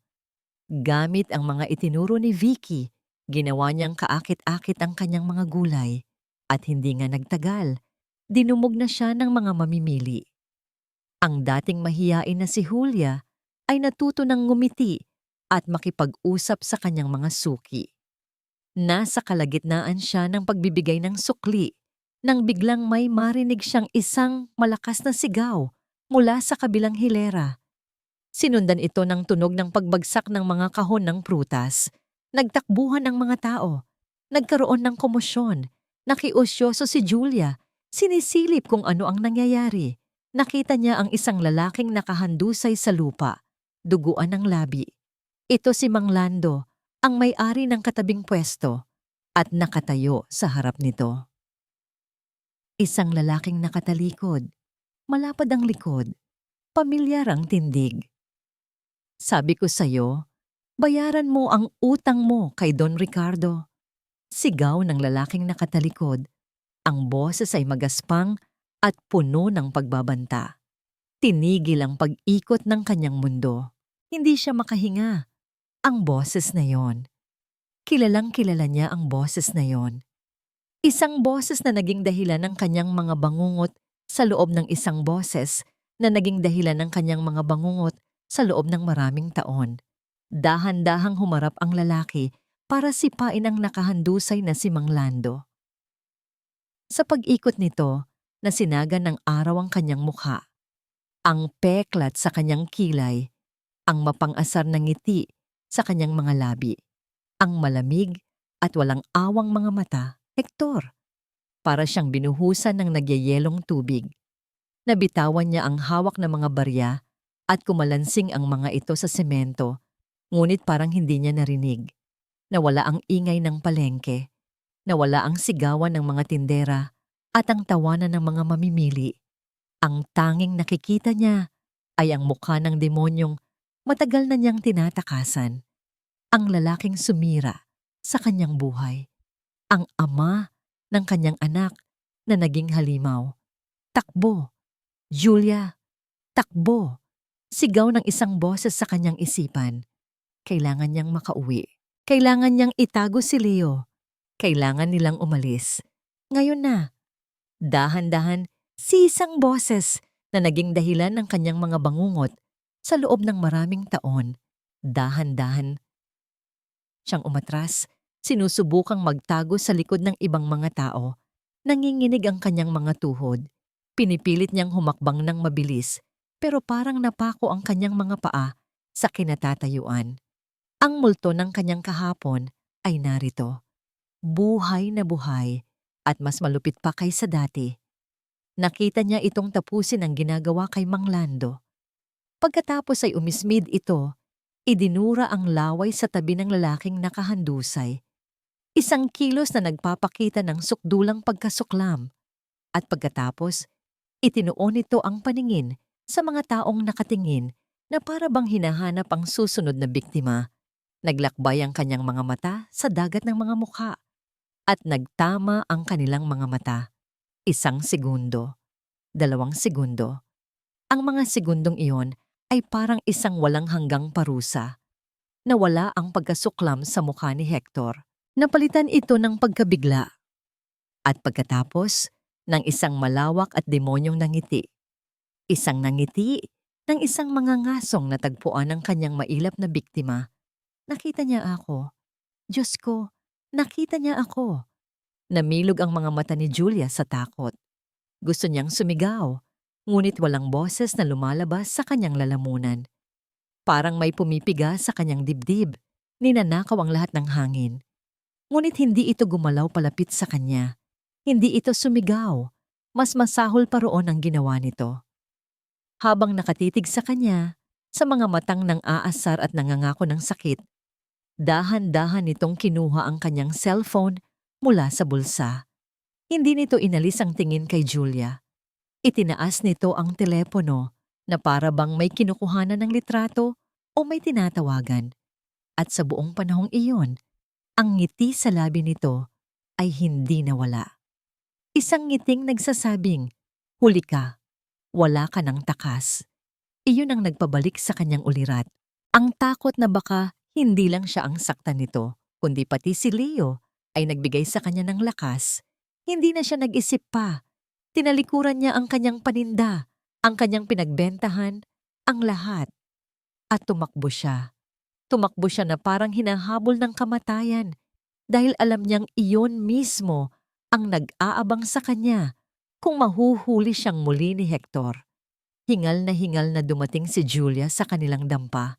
Gamit ang mga itinuro ni Vicky, ginawa niyang kaakit-akit ang kanyang mga gulay. At hindi nga nagtagal, dinumog na siya ng mga mamimili. Ang dating mahiyain na si Julia ay natuto ng ngumiti at makipag-usap sa kanyang mga suki. Nasa kalagitnaan siya ng pagbibigay ng sukli nang biglang may marinig siyang isang malakas na sigaw mula sa kabilang hilera. Sinundan ito ng tunog ng pagbagsak ng mga kahon ng prutas. Nagtakbuhan ang mga tao. Nagkaroon ng komosyon. Nakiusyoso si Julia. Sinisilip kung ano ang nangyayari. Nakita niya ang isang lalaking nakahandusay sa lupa. Duguan ng labi. Ito si Mang Lando, ang may-ari ng katabing pwesto, at nakatayo sa harap nito. Isang lalaking nakatalikod. Malapad ang likod. Pamilyar ang tindig. Sabi ko sa'yo, bayaran mo ang utang mo kay Don Ricardo. Sigaw ng lalaking nakatalikod. Ang boses ay magaspang at puno ng pagbabanta. Tinigil ang pag-ikot ng kanyang mundo. Hindi siya makahinga. Ang boses na yon. Kilalang kilala niya ang boses na yon. Isang boses na naging dahilan ng kanyang mga bangungot sa loob ng isang boses na naging dahilan ng kanyang mga bangungot sa loob ng maraming taon. Dahan-dahang humarap ang lalaki para sipain ang nakahandusay na si Mang Lando. Sa pag-ikot nito, nasinagan ng araw ang kanyang mukha. Ang peklat sa kanyang kilay, ang mapang-asar na ngiti sa kanyang mga labi, ang malamig at walang awang mga mata, Hector. Para siyang binuhusan ng nagyayelong tubig. Nabitawan niya ang hawak na mga barya at kumalansing ang mga ito sa semento, ngunit parang hindi niya narinig. Nawala ang ingay ng palengke, nawala ang sigawan ng mga tindera at ang tawanan ng mga mamimili. Ang tanging nakikita niya ay ang mukha ng demonyong matagal na niyang tinatakasan. Ang lalaking sumira sa kanyang buhay. Ang ama ng kanyang anak na naging halimaw. Takbo! Julia! Takbo! Sigaw ng isang boses sa kanyang isipan. Kailangan niyang makauwi. Kailangan niyang itago si Leo. Kailangan nilang umalis. Ngayon na. Dahan-dahan, si isang boses na naging dahilan ng kanyang mga bangungot sa loob ng maraming taon. Dahan-dahan siyang umatras, sinusubukang magtago sa likod ng ibang mga tao. Nanginginig ang kanyang mga tuhod. Pinipilit niyang humakbang ng mabilis, pero parang napako ang kanyang mga paa sa kinatatayuan. Ang multo ng kanyang kahapon ay narito. Buhay na buhay at mas malupit pa kaysa dati. Nakita niya itong tapusin ang ginagawa kay Mang Lando. Pagkatapos ay umismid ito, idinura ang laway sa tabi ng lalaking nakahandusay. Isang kilos na nagpapakita ng sukdulang pagkasuklam. At pagkatapos, itinuon nito ang paningin sa mga taong nakatingin na para bang hinahanap ang susunod na biktima. Naglakbay ang kanyang mga mata sa dagat ng mga mukha at nagtama ang kanilang mga mata. 1 segundo, 2 segundo. Ang mga segundong iyon ay parang isang walang hanggang parusa. Nawala ang pagkasuklam sa mukha ni Hector. Napalitan ito ng pagkabigla. At pagkatapos, ng isang malawak at demonyong nangiti. Isang nangiti ng isang mga ngasong natagpuan ng kanyang mailap na biktima. Nakita niya ako. Diyos ko, nakita niya ako. Namilog ang mga mata ni Julia sa takot. Gusto niyang sumigaw, ngunit walang boses na lumalabas sa kanyang lalamunan. Parang may pumipiga sa kanyang dibdib. Ninanakaw ang lahat ng hangin. Ngunit hindi ito gumalaw palapit sa kanya. Hindi ito sumigaw. Mas masahol pa roon ang ginawa nito. Habang nakatitig sa kanya, sa mga matang nang aasar at nangangako ng sakit, dahan-dahan nitong kinuha ang kanyang cellphone mula sa bulsa. Hindi nito inalis ang tingin kay Julia. Itinaas nito ang telepono na para bang may kinukuhanan ng litrato o may tinatawagan. At sa buong panahong iyon, ang ngiti sa labi nito ay hindi nawala. Isang ngiting nagsasabing, huli ka, wala ka ng takas. Iyon ang nagpabalik sa kanyang ulirat. Ang takot na baka hindi lang siya ang saktan nito, kundi pati si Leo ay nagbigay sa kanya ng lakas. Hindi na siya nag-isip pa. Tinalikuran niya ang kanyang paninda, ang kanyang pinagbentahan, ang lahat. At tumakbo siya. Tumakbo siya na parang hinahabol ng kamatayan dahil alam niyang iyon mismo ang nag-aabang sa kanya kung mahuhuli siyang muli ni Hector. Hingal na dumating si Julia sa kanilang dampa.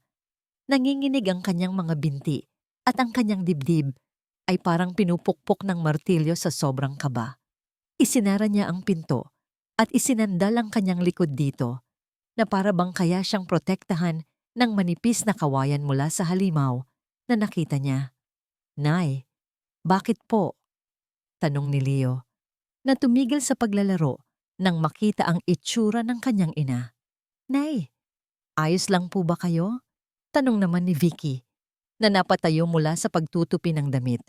Nanginginig ang kanyang mga binti at ang kanyang dibdib ay parang pinupukpok ng martilyo sa sobrang kaba. Isinara niya ang pinto at isinandal ang kanyang likod dito na para bang kaya siyang protektahan ng manipis na kawayan mula sa halimaw na nakita niya. "Nay, bakit po?" tanong ni Leo na tumigil sa paglalaro nang makita ang itsura ng kanyang ina. "Nay, ayos lang po ba kayo?" tanong naman ni Vicky na napatayo mula sa pagtutupi ng damit.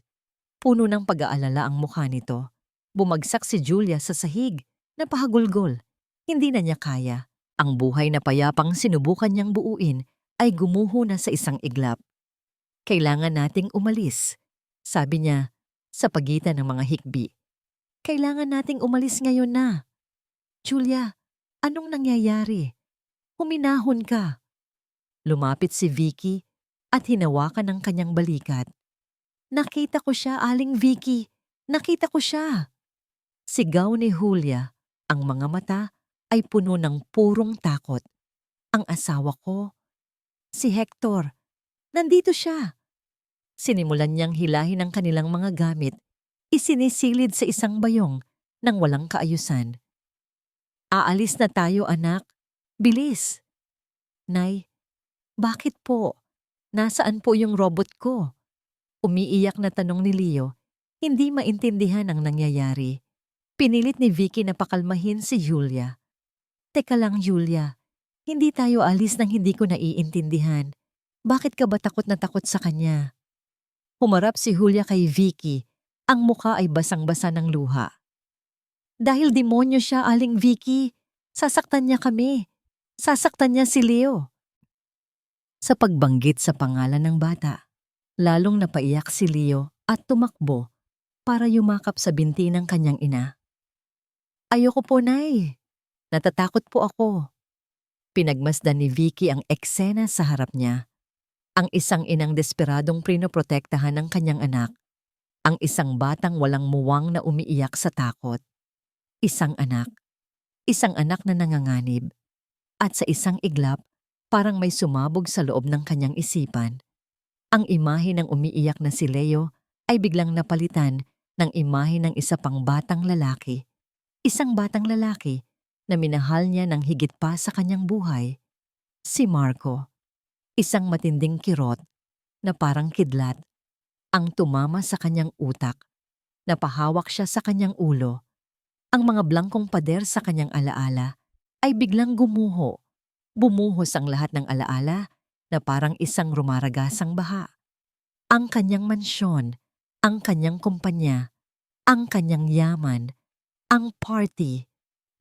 Puno ng pag-aalala ang mukha nito. Bumagsak si Julia sa sahig, napahagulgol. Hindi na niya kaya. Ang buhay na payapang sinubukan niyang buuin ay gumuho na sa isang iglap. "Kailangan nating umalis," sabi niya sa pagitan ng mga hikbi. "Kailangan nating umalis ngayon na." "Julia, anong nangyayari? Huminahon ka." Lumapit si Vicky at hinawakan ang kanyang balikat. "Nakita ko siya, Aling Vicky. Nakita ko siya." Sigaw ni Julia. Ang mga mata ay puno ng purong takot. "Ang asawa ko, si Hector, nandito siya." Sinimulan niyang hilahin ang kanilang mga gamit. Isinisilid sa isang bayong nang walang kaayusan. "Aalis na tayo, anak. Bilis." "Nay, bakit po? Nasaan po yung robot ko?" Umiiyak na tanong ni Leo. Hindi maintindihan ang nangyayari. Pinilit ni Vicky na pakalmahin si Julia. "Teka lang, Julia. Hindi tayo alis nang hindi ko naiintindihan. Bakit ka ba takot na takot sa kanya?" Humarap si Julia kay Vicky. Ang mukha ay basang-basa ng luha. "Dahil demonyo siya, Aling Vicky. Sasaktan niya kami. Sasaktan niya si Leo." Sa pagbanggit sa pangalan ng bata, lalong napaiyak si Leo at tumakbo para yumakap sa binti ng kanyang ina. "Ayoko po, Nay. Natatakot po ako." Pinagmasdan ni Vicky ang eksena sa harap niya. Ang isang inang desperadong prinoprotektahan ng kanyang anak. Ang isang batang walang muwang na umiiyak sa takot. Isang anak na nanganganib. At sa isang iglap, parang may sumabog sa loob ng kanyang isipan. Ang imahe ng umiiyak na si Leo ay biglang napalitan ng imahe ng isa pang batang lalaki. Isang batang lalaki na minahal niya ng higit pa sa kanyang buhay. Si Marco. Isang matinding kirot na parang kidlat ang tumama sa kanyang utak. Napahawak siya sa kanyang ulo. Ang mga blangkong pader sa kanyang alaala ay biglang gumuho. Bumuhos ang lahat ng alaala na parang isang rumaragasang baha. Ang kanyang mansyon, ang kanyang kumpanya, ang kanyang yaman, ang party,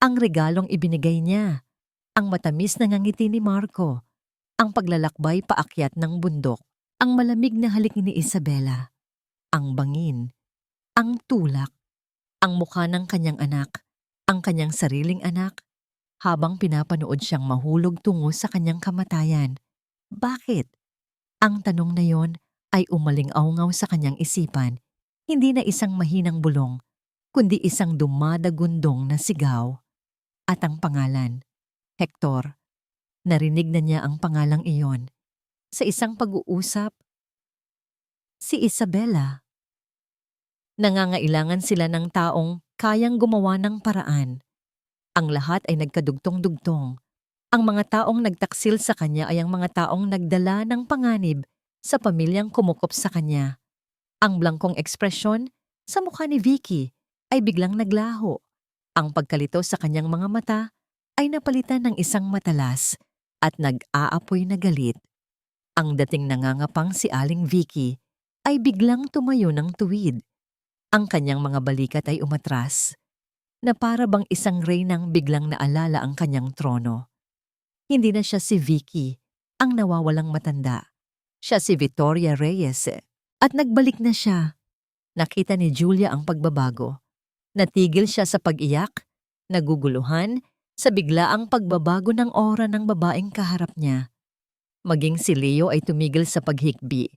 ang regalong ibinigay niya, ang matamis na ngangiti ni Marco, ang paglalakbay paakyat ng bundok, ang malamig na halik ni Isabela, ang bangin, ang tulak, ang mukha ng kanyang anak, ang kanyang sariling anak, habang pinapanood siyang mahulog tungo sa kanyang kamatayan. Bakit? Ang tanong na yon ay umaling-aungaw sa kanyang isipan, hindi na isang mahinang bulong, kundi isang dumadagundong na sigaw. At ang pangalan, Hector. Narinig na niya ang pangalang iyon. Sa isang pag-uusap, si Isabela. Nangangailangan sila ng taong kayang gumawa ng paraan. Ang lahat ay nagkadugtong-dugtong. Ang mga taong nagtaksil sa kanya ay ang mga taong nagdala ng panganib sa pamilyang kumukop sa kanya. Ang blangkong ekspresyon sa mukha ni Vicky ay biglang naglaho. Ang pagkalito sa kanyang mga mata ay napalitan ng isang matalas at nag-aapoy na galit. Ang dating nangangapang si Aling Vicky ay biglang tumayo ng tuwid. Ang kanyang mga balikat ay umatras, na para bang isang reynang biglang naalala ang kanyang trono. Hindi na siya si Vicky, ang nawawalang matanda. Siya si Victoria Reyes. At nagbalik na siya. Nakita ni Julia ang pagbabago. Natigil siya sa pag-iyak, naguguluhan, sa biglaang pagbabago ng aura ng babaeng kaharap niya. Maging si Leo ay tumigil sa paghikbi.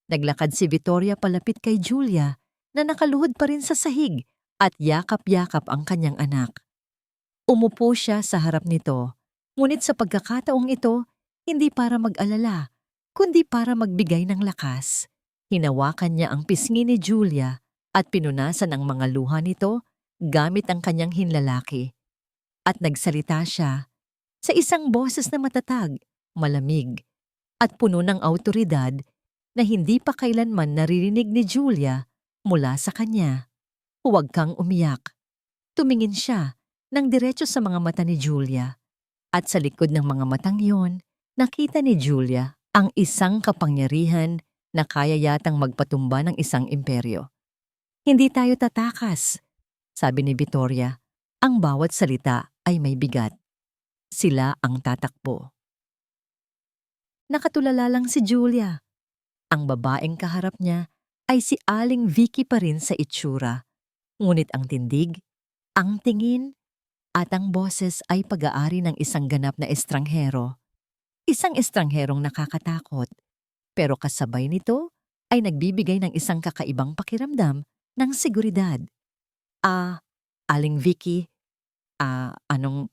Naglakad si Victoria palapit kay Julia na nakaluhod pa rin sa sahig at yakap-yakap ang kanyang anak. Umupo siya sa harap nito, ngunit sa pagkakataong ito, hindi para mag-alala, kundi para magbigay ng lakas. Hinawakan niya ang pisngi ni Julia at pinunasan ang mga luha nito gamit ang kanyang hinlalaki. At nagsalita siya sa isang boses na matatag, malamig, at puno ng awtoridad na hindi pa kailanman naririnig ni Julia mula sa kanya. Huwag kang umiyak. Tumingin siya ng diretso sa mga mata ni Julia. At sa likod ng mga matang yon, nakita ni Julia ang isang kapangyarihan na kaya yatang magpatumba ng isang imperyo. Hindi tayo tatakas, sabi ni Victoria. Ang bawat salita ay may bigat. Sila ang tatakbo. Nakatulala lang si Julia. Ang babaeng kaharap niya ay si Aling Vicky pa rin sa itsura. Ngunit ang tindig, ang tingin, at ang boses ay pag-aari ng isang ganap na estranghero. Isang estrangherong nakakatakot. Pero kasabay nito ay nagbibigay ng isang kakaibang pakiramdam ng seguridad. Aling Vicky, anong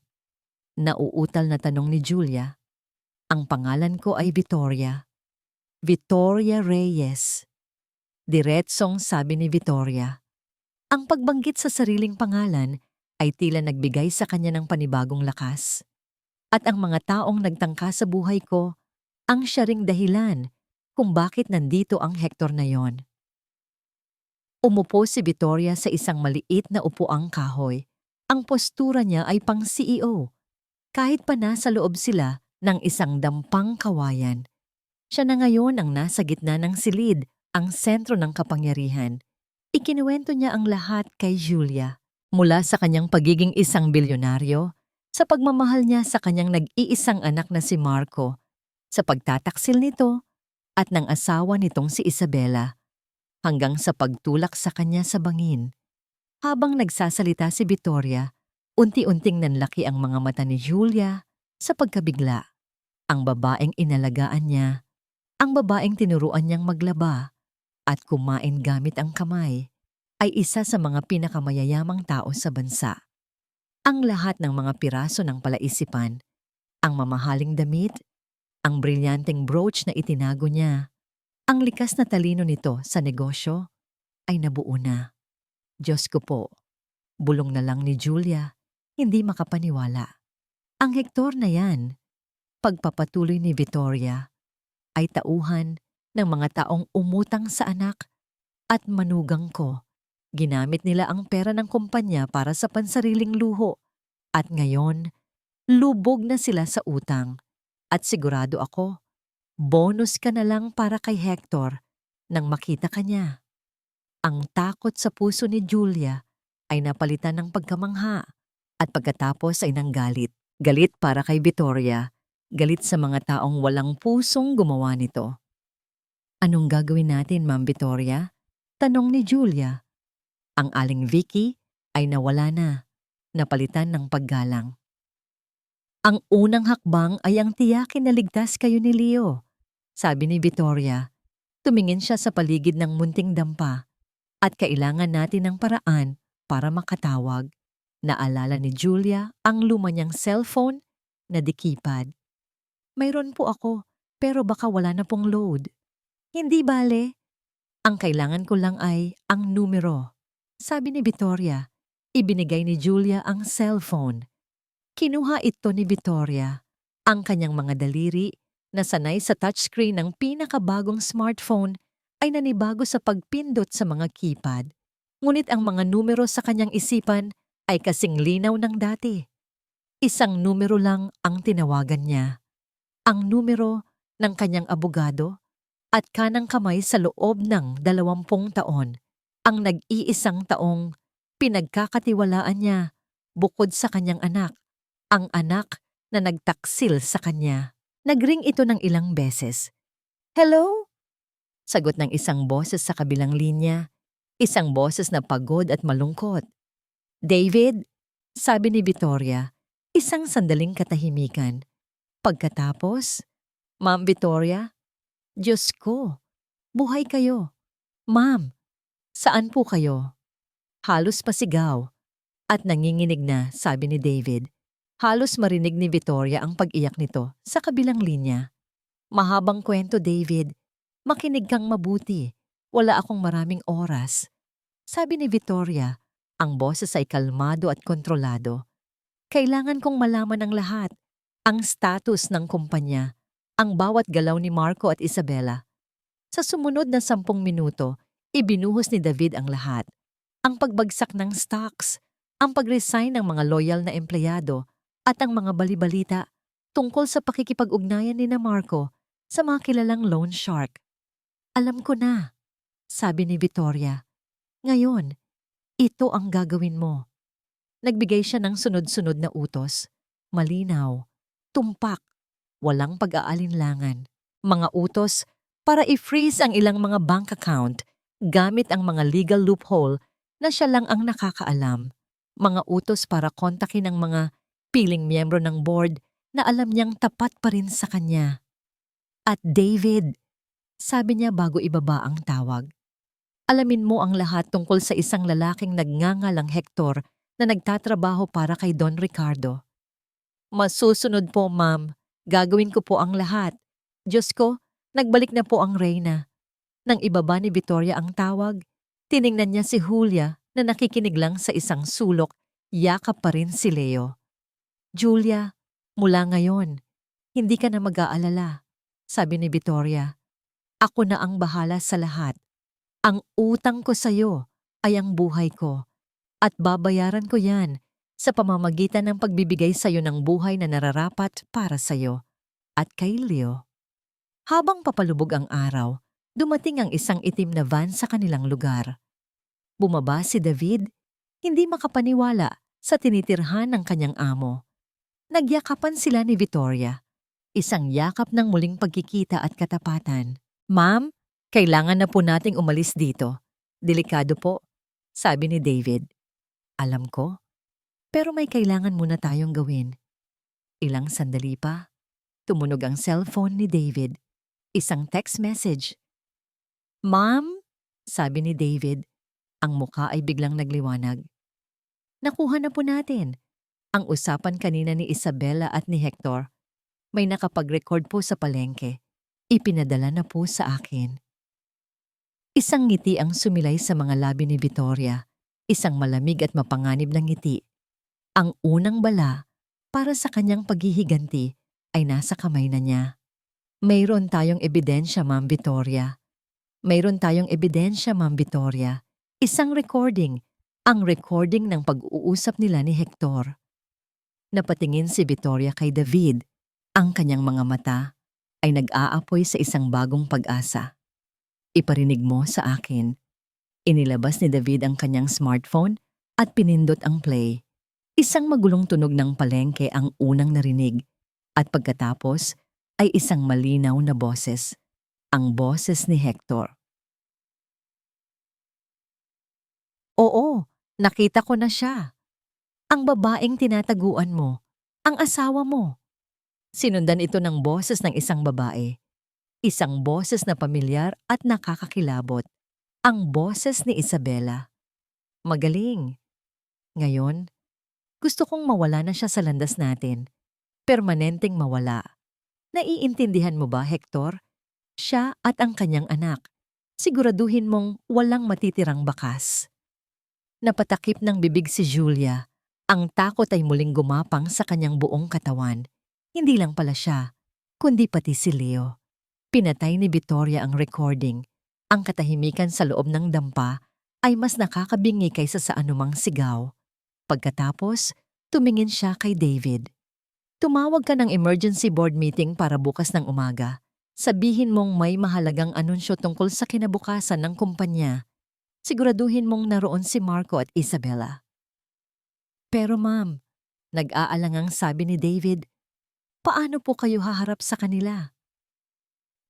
nauutal na tanong ni Julia? Ang pangalan ko ay Victoria. Victoria Reyes. Diretsong sabi ni Victoria. Ang pagbanggit sa sariling pangalan ay tila nagbigay sa kanya ng panibagong lakas. At ang mga taong nagtangka sa buhay ko, ang siya ring dahilan kung bakit nandito ang Hector na yon. Umupo si Victoria sa isang maliit na upuang kahoy. Ang postura niya ay pang CEO. Kahit pa nasa loob sila ng isang dampang kawayan. Siya na ngayon ang nasa gitna ng silid, ang sentro ng kapangyarihan. Ikinuwento niya ang lahat kay Julia. Mula sa kanyang pagiging isang bilyonaryo, sa pagmamahal niya sa kanyang nag-iisang anak na si Marco, sa pagtataksil nito at ng asawa nitong si Isabela, hanggang sa pagtulak sa kanya sa bangin. Habang nagsasalita si Victoria, unti-unting nanlaki ang mga mata ni Julia sa pagkabigla. Ang babaeng inalagaan niya, ang babaeng tinuruan niyang maglaba at kumain gamit ang kamay, ay isa sa mga pinakamayayamang tao sa bansa. Ang lahat ng mga piraso ng palaisipan, ang mamahaling damit, ang brilyanteng brooch na itinago niya, ang likas na talino nito sa negosyo, ay nabuo na. Diyos ko po, bulong na lang ni Julia, hindi makapaniwala. Ang Hector na yan, pagpapatuloy ni Victoria, ay tauhan ng mga taong umutang sa anak at manugang ko. Ginamit nila ang pera ng kumpanya para sa pansariling luho at ngayon, lubog na sila sa utang. At sigurado ako, bonus ka na lang para kay Hector nang makita ka niya. Ang takot sa puso ni Julia ay napalitan ng pagkamangha at pagkatapos ay nanggalit. Galit para kay Victoria, galit sa mga taong walang pusong gumawa nito. Anong gagawin natin, Ma'am Victoria? Tanong ni Julia. Ang Aling Vicky ay nawala na, napalitan ng paggalang. Ang unang hakbang ay ang tiyakin na ligtas kayo ni Leo, sabi ni Victoria. Tumingin siya sa paligid ng munting dampa at kailangan natin ng paraan para makatawag. Naalala ni Julia ang luma niyang cellphone na di-keypad. Mayroon po ako, pero baka wala na pong load. Hindi bale. Ang kailangan ko lang ay ang numero. Sabi ni Victoria, ibinigay ni Julia ang cellphone. Kinuha ito ni Victoria, ang kanyang mga daliri na sanay sa touchscreen ng pinakabagong smartphone ay nanibago sa pagpindot sa mga keypad. Ngunit ang mga numero sa kanyang isipan ay kasing linaw ng dati. Isang numero lang ang tinawagan niya. Ang numero ng kanyang abogado at kanang kamay sa loob ng 20 taon. Ang nag-iisang taong pinagkakatiwalaan niya bukod sa kanyang anak, ang anak na nagtaksil sa kanya. Nagring ito ng ilang beses. "Hello?" Sagot ng isang boses sa kabilang linya. Isang boses na pagod at malungkot. "David?" Sabi ni Victoria. Isang sandaling katahimikan. Pagkatapos, "Ma'am Victoria? Diyos ko, buhay kayo. Ma'am, saan po kayo?" Halos pasigaw at nanginginig na, sabi ni David. Halos marinig ni Victoria ang pag-iyak nito sa kabilang linya. "Mahabang kwento, David. Makinig kang mabuti. Wala akong maraming oras." Sabi ni Victoria, ang boses ay kalmado at kontrolado. "Kailangan kong malaman ang lahat. Ang status ng kumpanya, ang bawat galaw ni Marco at Isabela." Sa sumunod na 10 minuto, ibinuhos ni David ang lahat. Ang pagbagsak ng stocks, ang pag-resign ng mga loyal na empleyado, at ang mga balibalita tungkol sa pakikipag-ugnayan ni na Marco sa mga kilalang loan shark. "Alam ko na," sabi ni Victoria. "Ngayon, ito ang gagawin mo." Nagbigay siya ng sunod-sunod na utos. Malinaw, tumpak, walang pag-aalinlangan. Mga utos para i-freeze ang ilang mga bank account gamit ang mga legal loophole na siya lang ang nakakaalam. Mga utos para kontakin ang mga piling miyembro ng board na alam niyang tapat pa rin sa kanya. "At David," sabi niya bago ibaba ang tawag, "alamin mo ang lahat tungkol sa isang lalaking nagngangalang Hector na nagtatrabaho para kay Don Ricardo." "Masusunod po, ma'am. Gagawin ko po ang lahat. Diyos ko, nagbalik na po ang Reyna." Nang ibaba ni Victoria ang tawag, tiningnan niya si Julia na nakikinig lang sa isang sulok, yakap pa rin si Leo. "Julia, mula ngayon, hindi ka na mag-aalala," sabi ni Victoria. "Ako na ang bahala sa lahat. Ang utang ko sa'yo ay ang buhay ko at babayaran ko yan sa pamamagitan ng pagbibigay sa'yo ng buhay na nararapat para sa'yo at kay Leo." Habang papalubog ang araw, dumating ang isang itim na van sa kanilang lugar. Bumaba si David, hindi makapaniwala sa tinitirhan ng kanyang amo. Nagyakapan sila ni Victoria. Isang yakap ng muling pagkikita at katapatan. "Ma'am, kailangan na po nating umalis dito. Delikado po," sabi ni David. "Alam ko, pero may kailangan muna tayong gawin." Ilang sandali pa, tumunog ang cellphone ni David. Isang text message. "Ma'am?" sabi ni David. Ang muka ay biglang nagliwanag. "Nakuha na po natin ang usapan kanina ni Isabela at ni Hector. May nakapag-record po sa palengke. Ipinadala na po sa akin." Isang ngiti ang sumilay sa mga labi ni Victoria. Isang malamig at mapanganib na ngiti. Ang unang bala para sa kanyang paghihiganti ay nasa kamay na niya. "Mayroon tayong ebidensya, Ma'am Victoria. Mayroon tayong ebidensya, Ma'am Victoria. Isang recording, ang recording ng pag-uusap nila ni Hector." Napatingin si Victoria kay David. Ang kanyang mga mata ay nag-aapoy sa isang bagong pag-asa. "Iparinig mo sa akin." Inilabas ni David ang kanyang smartphone at pinindot ang play. Isang magulong tunog ng palengke ang unang narinig at pagkatapos ay isang malinaw na boses. Ang boses ni Hector. "Oo, nakita ko na siya. Ang babaeng tinataguan mo, ang asawa mo." Sinundan ito ng boses ng isang babae. Isang boses na pamilyar at nakakakilabot. Ang boses ni Isabela. "Magaling. Ngayon, gusto kong mawala na siya sa landas natin. Permanenteng mawala. Naiintindihan mo ba, Hector? Siya at ang kanyang anak. Siguraduhin mong walang matitirang bakas." Napatakip ng bibig si Julia. Ang takot ay muling gumapang sa kanyang buong katawan. Hindi lang pala siya, kundi pati si Leo. Pinatay ni Victoria ang recording. Ang katahimikan sa loob ng dampa ay mas nakakabingi kaysa sa anumang sigaw. Pagkatapos, tumingin siya kay David. "Tumawag ka ng emergency board meeting para bukas ng umaga. Sabihin mong may mahalagang anunsyo tungkol sa kinabukasan ng kumpanya. Siguraduhin mong naroon si Marco at Isabela." "Pero ma'am," nag-aalangang sabi ni David, Paano po kayo haharap sa kanila?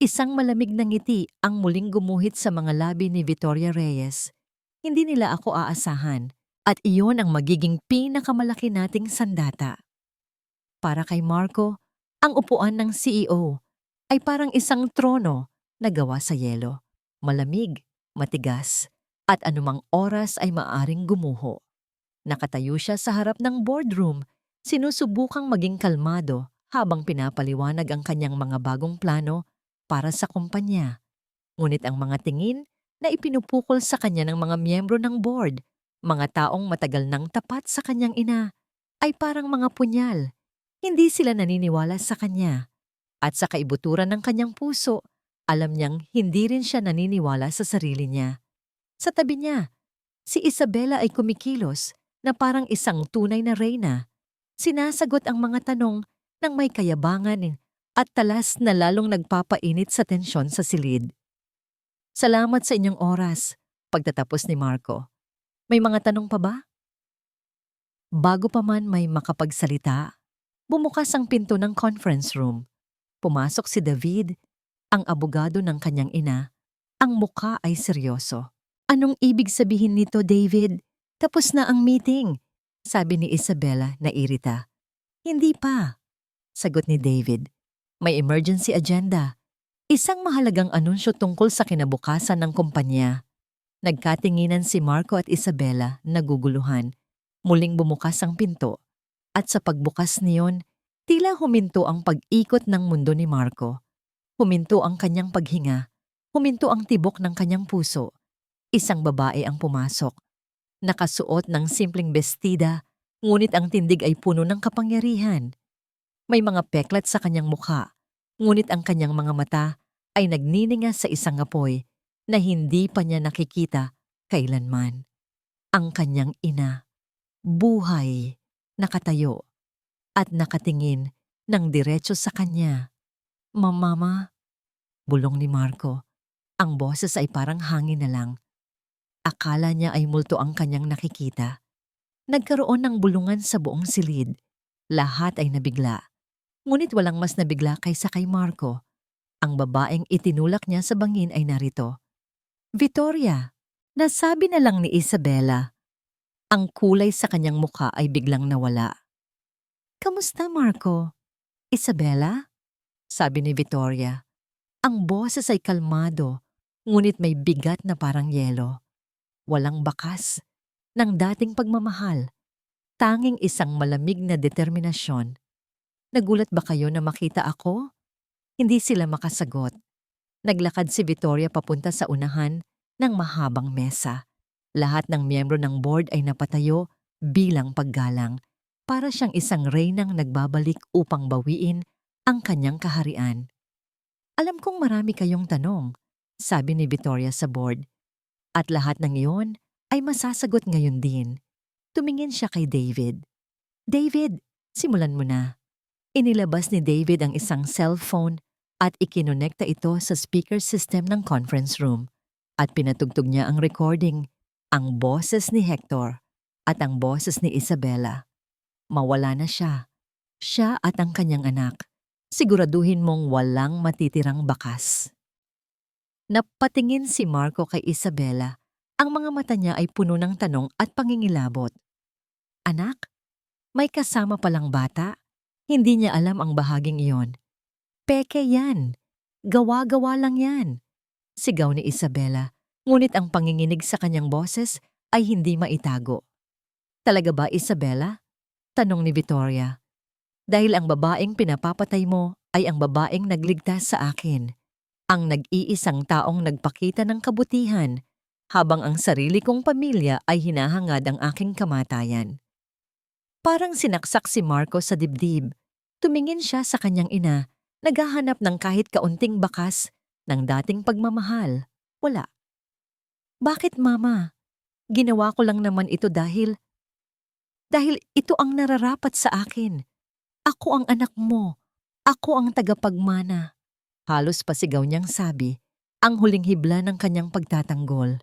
Isang malamig na ngiti ang muling gumuhit sa mga labi ni Victoria Reyes. Hindi nila ako aasahan at iyon ang magiging pinakamalaki nating sandata. Para kay Marco, ang upuan ng CEO ay parang isang trono na gawa sa yelo. Malamig, matigas, at anumang oras ay maaring gumuho. Nakatayo siya sa harap ng boardroom, sinusubukang maging kalmado habang pinapaliwanag ang kanyang mga bagong plano para sa kumpanya. Ngunit ang mga tingin na ipinupukol sa kanya ng mga miyembro ng board, mga taong matagal nang tapat sa kanyang ina, ay parang mga punyal. Hindi sila naniniwala sa kanya. At sa kaibuturan ng kanyang puso, alam niyang hindi rin siya naniniwala sa sarili niya. Sa tabi niya, si Isabela ay kumikilos na parang isang tunay na reyna. Sinasagot ang mga tanong ng may kayabangan at talas na lalong nagpapainit sa tensyon sa silid. Salamat sa inyong oras, pagtatapos ni Marco. May mga tanong pa ba? Bago pa man may makapagsalita, bumukas ang pinto ng conference room. Pumasok si David, ang abogado ng kanyang ina. Ang mukha ay seryoso. Anong ibig sabihin nito, David? Tapos na ang meeting, sabi ni Isabela na irita. Hindi pa, sagot ni David. May emergency agenda. Isang mahalagang anunsyo tungkol sa kinabukasan ng kumpanya. Nagkatinginan si Marco at Isabela, naguguluhan. Muling bumukas ang pinto. At sa pagbukas niyon, tila huminto ang pag-ikot ng mundo ni Marco. Huminto ang kanyang paghinga. Huminto ang tibok ng kanyang puso. Isang babae ang pumasok. Nakasuot ng simpleng bestida, ngunit ang tindig ay puno ng kapangyarihan. May mga peklat sa kanyang mukha, ngunit ang kanyang mga mata ay nagnininga sa isang apoy na hindi pa niya nakikita kailanman. Ang kanyang ina, buhay, nakatayo, at nakatingin ng diretso sa kanya. Mama, bulong ni Marco. Ang boses ay parang hangin na lang. Akala niya ay multo ang kanyang nakikita. Nagkaroon ng bulungan sa buong silid. Lahat ay nabigla. Ngunit walang mas nabigla kaysa kay Marco. Ang babaeng itinulak niya sa bangin ay narito. Victoria, nasabi na lang ni Isabela. Ang kulay sa kanyang mukha ay biglang nawala. Kamusta, Marco? Isabela? Sabi ni Victoria. Ang boses ay kalmado, ngunit may bigat na parang yelo. Walang bakas ng dating pagmamahal. Tanging isang malamig na determinasyon. Nagulat ba kayo na makita ako? Hindi sila makasagot. Naglakad si Victoria papunta sa unahan ng mahabang mesa. Lahat ng miyembro ng board ay napatayo bilang paggalang. Para siyang isang reynang nagbabalik upang bawiin ang kanyang kaharian. Alam kong marami kayong tanong, sabi ni Victoria sa board. At lahat ng iyon ay masasagot ngayon din. Tumingin siya kay David. David, simulan mo na. Inilabas ni David ang isang cellphone at ikinonekta ito sa speaker system ng conference room. At pinatugtog niya ang recording, ang boses ni Hector at ang boses ni Isabela. Mawala na siya. Siya at ang kanyang anak. Siguraduhin mong walang matitirang bakas. Napatingin si Marco kay Isabela. Ang mga mata niya ay puno ng tanong at pangingilabot. Anak, may kasama palang bata? Hindi niya alam ang bahaging iyon. Peke yan. Gawa-gawa lang yan. Sigaw ni Isabela, ngunit ang panginginig sa kanyang boses ay hindi maitago. Talaga ba, Isabela? Tanong ni Victoria. Dahil ang babaeng pinapapatay mo ay ang babaeng nagligtas sa akin. Ang nag-iisang taong nagpakita ng kabutihan, habang ang sarili kong pamilya ay hinahangad ang aking kamatayan. Parang sinaksak si Marco sa dibdib. Tumingin siya sa kanyang ina, naghahanap ng kahit kaunting bakas ng dating pagmamahal. Wala. Bakit, Mama? Ginawa ko lang naman ito dahil ito ang nararapat sa akin. Ako ang anak mo. Ako ang tagapagmana. Halos pasigaw niyang sabi, ang huling hibla ng kanyang pagtatanggol.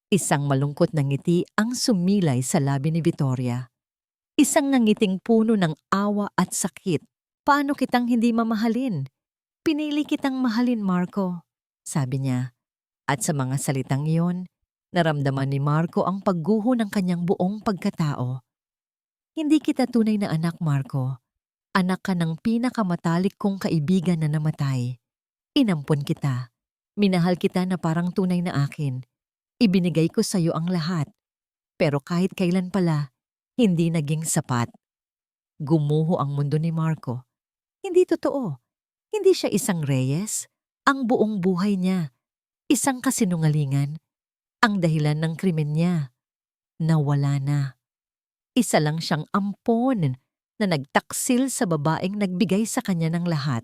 Isang malungkot na ngiti ang sumilay sa labi ni Victoria. Isang nangiting puno ng awa at sakit. Paano kitang hindi mamahalin? Pinili kitang mahalin, Marco, sabi niya. At sa mga salitang iyon, naramdaman ni Marco ang pagguho ng kanyang buong pagkatao. Hindi kita tunay na anak, Marco. Anak ka ng pinakamatalik kong kaibigan na namatay. Inampon kita. Minahal kita na parang tunay na akin. Ibinigay ko sa iyo ang lahat. Pero kahit kailan pala, hindi naging sapat. Gumuho ang mundo ni Marco. Hindi totoo. Hindi siya isang Reyes. Ang buong buhay niya. Isang kasinungalingan. Ang dahilan ng krimen niya. Nawala na. Isa lang siyang ampon na nagtaksil sa babaeng nagbigay sa kanya ng lahat.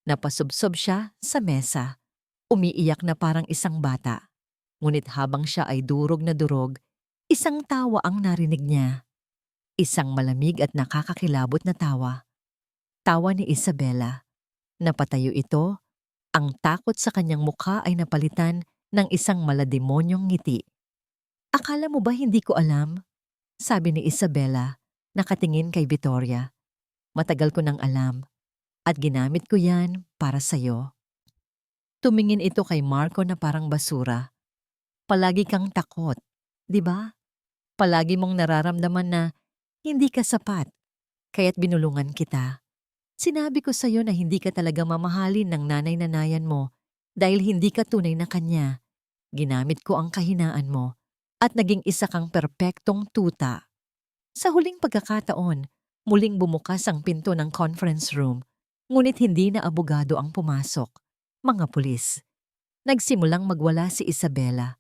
Napasubsob siya sa mesa. Umiiyak na parang isang bata. Ngunit habang siya ay durog na durog, isang tawa ang narinig niya. Isang malamig at nakakakilabot na tawa. Tawa ni Isabela. Napatayo ito. Ang takot sa kanyang mukha ay napalitan ng isang malademonyong ngiti. Akala mo ba hindi ko alam? Sabi ni Isabela, nakatingin kay Victoria. Matagal ko nang alam at ginamit ko yan para sa'yo. Tumingin ito kay Marco na parang basura. Palagi kang takot, di ba? Palagi mong nararamdaman na hindi ka sapat, kaya't binulungan kita. Sinabi ko sa'yo na hindi ka talaga mamahalin ng nanay-nanayan mo dahil hindi ka tunay na kanya. Ginamit ko ang kahinaan mo at naging isa kang perpektong tuta. Sa huling pagkakataon, muling bumukas ang pinto ng conference room, ngunit hindi na abogado ang pumasok. Mga pulis. Nagsimulang magwala si Isabela.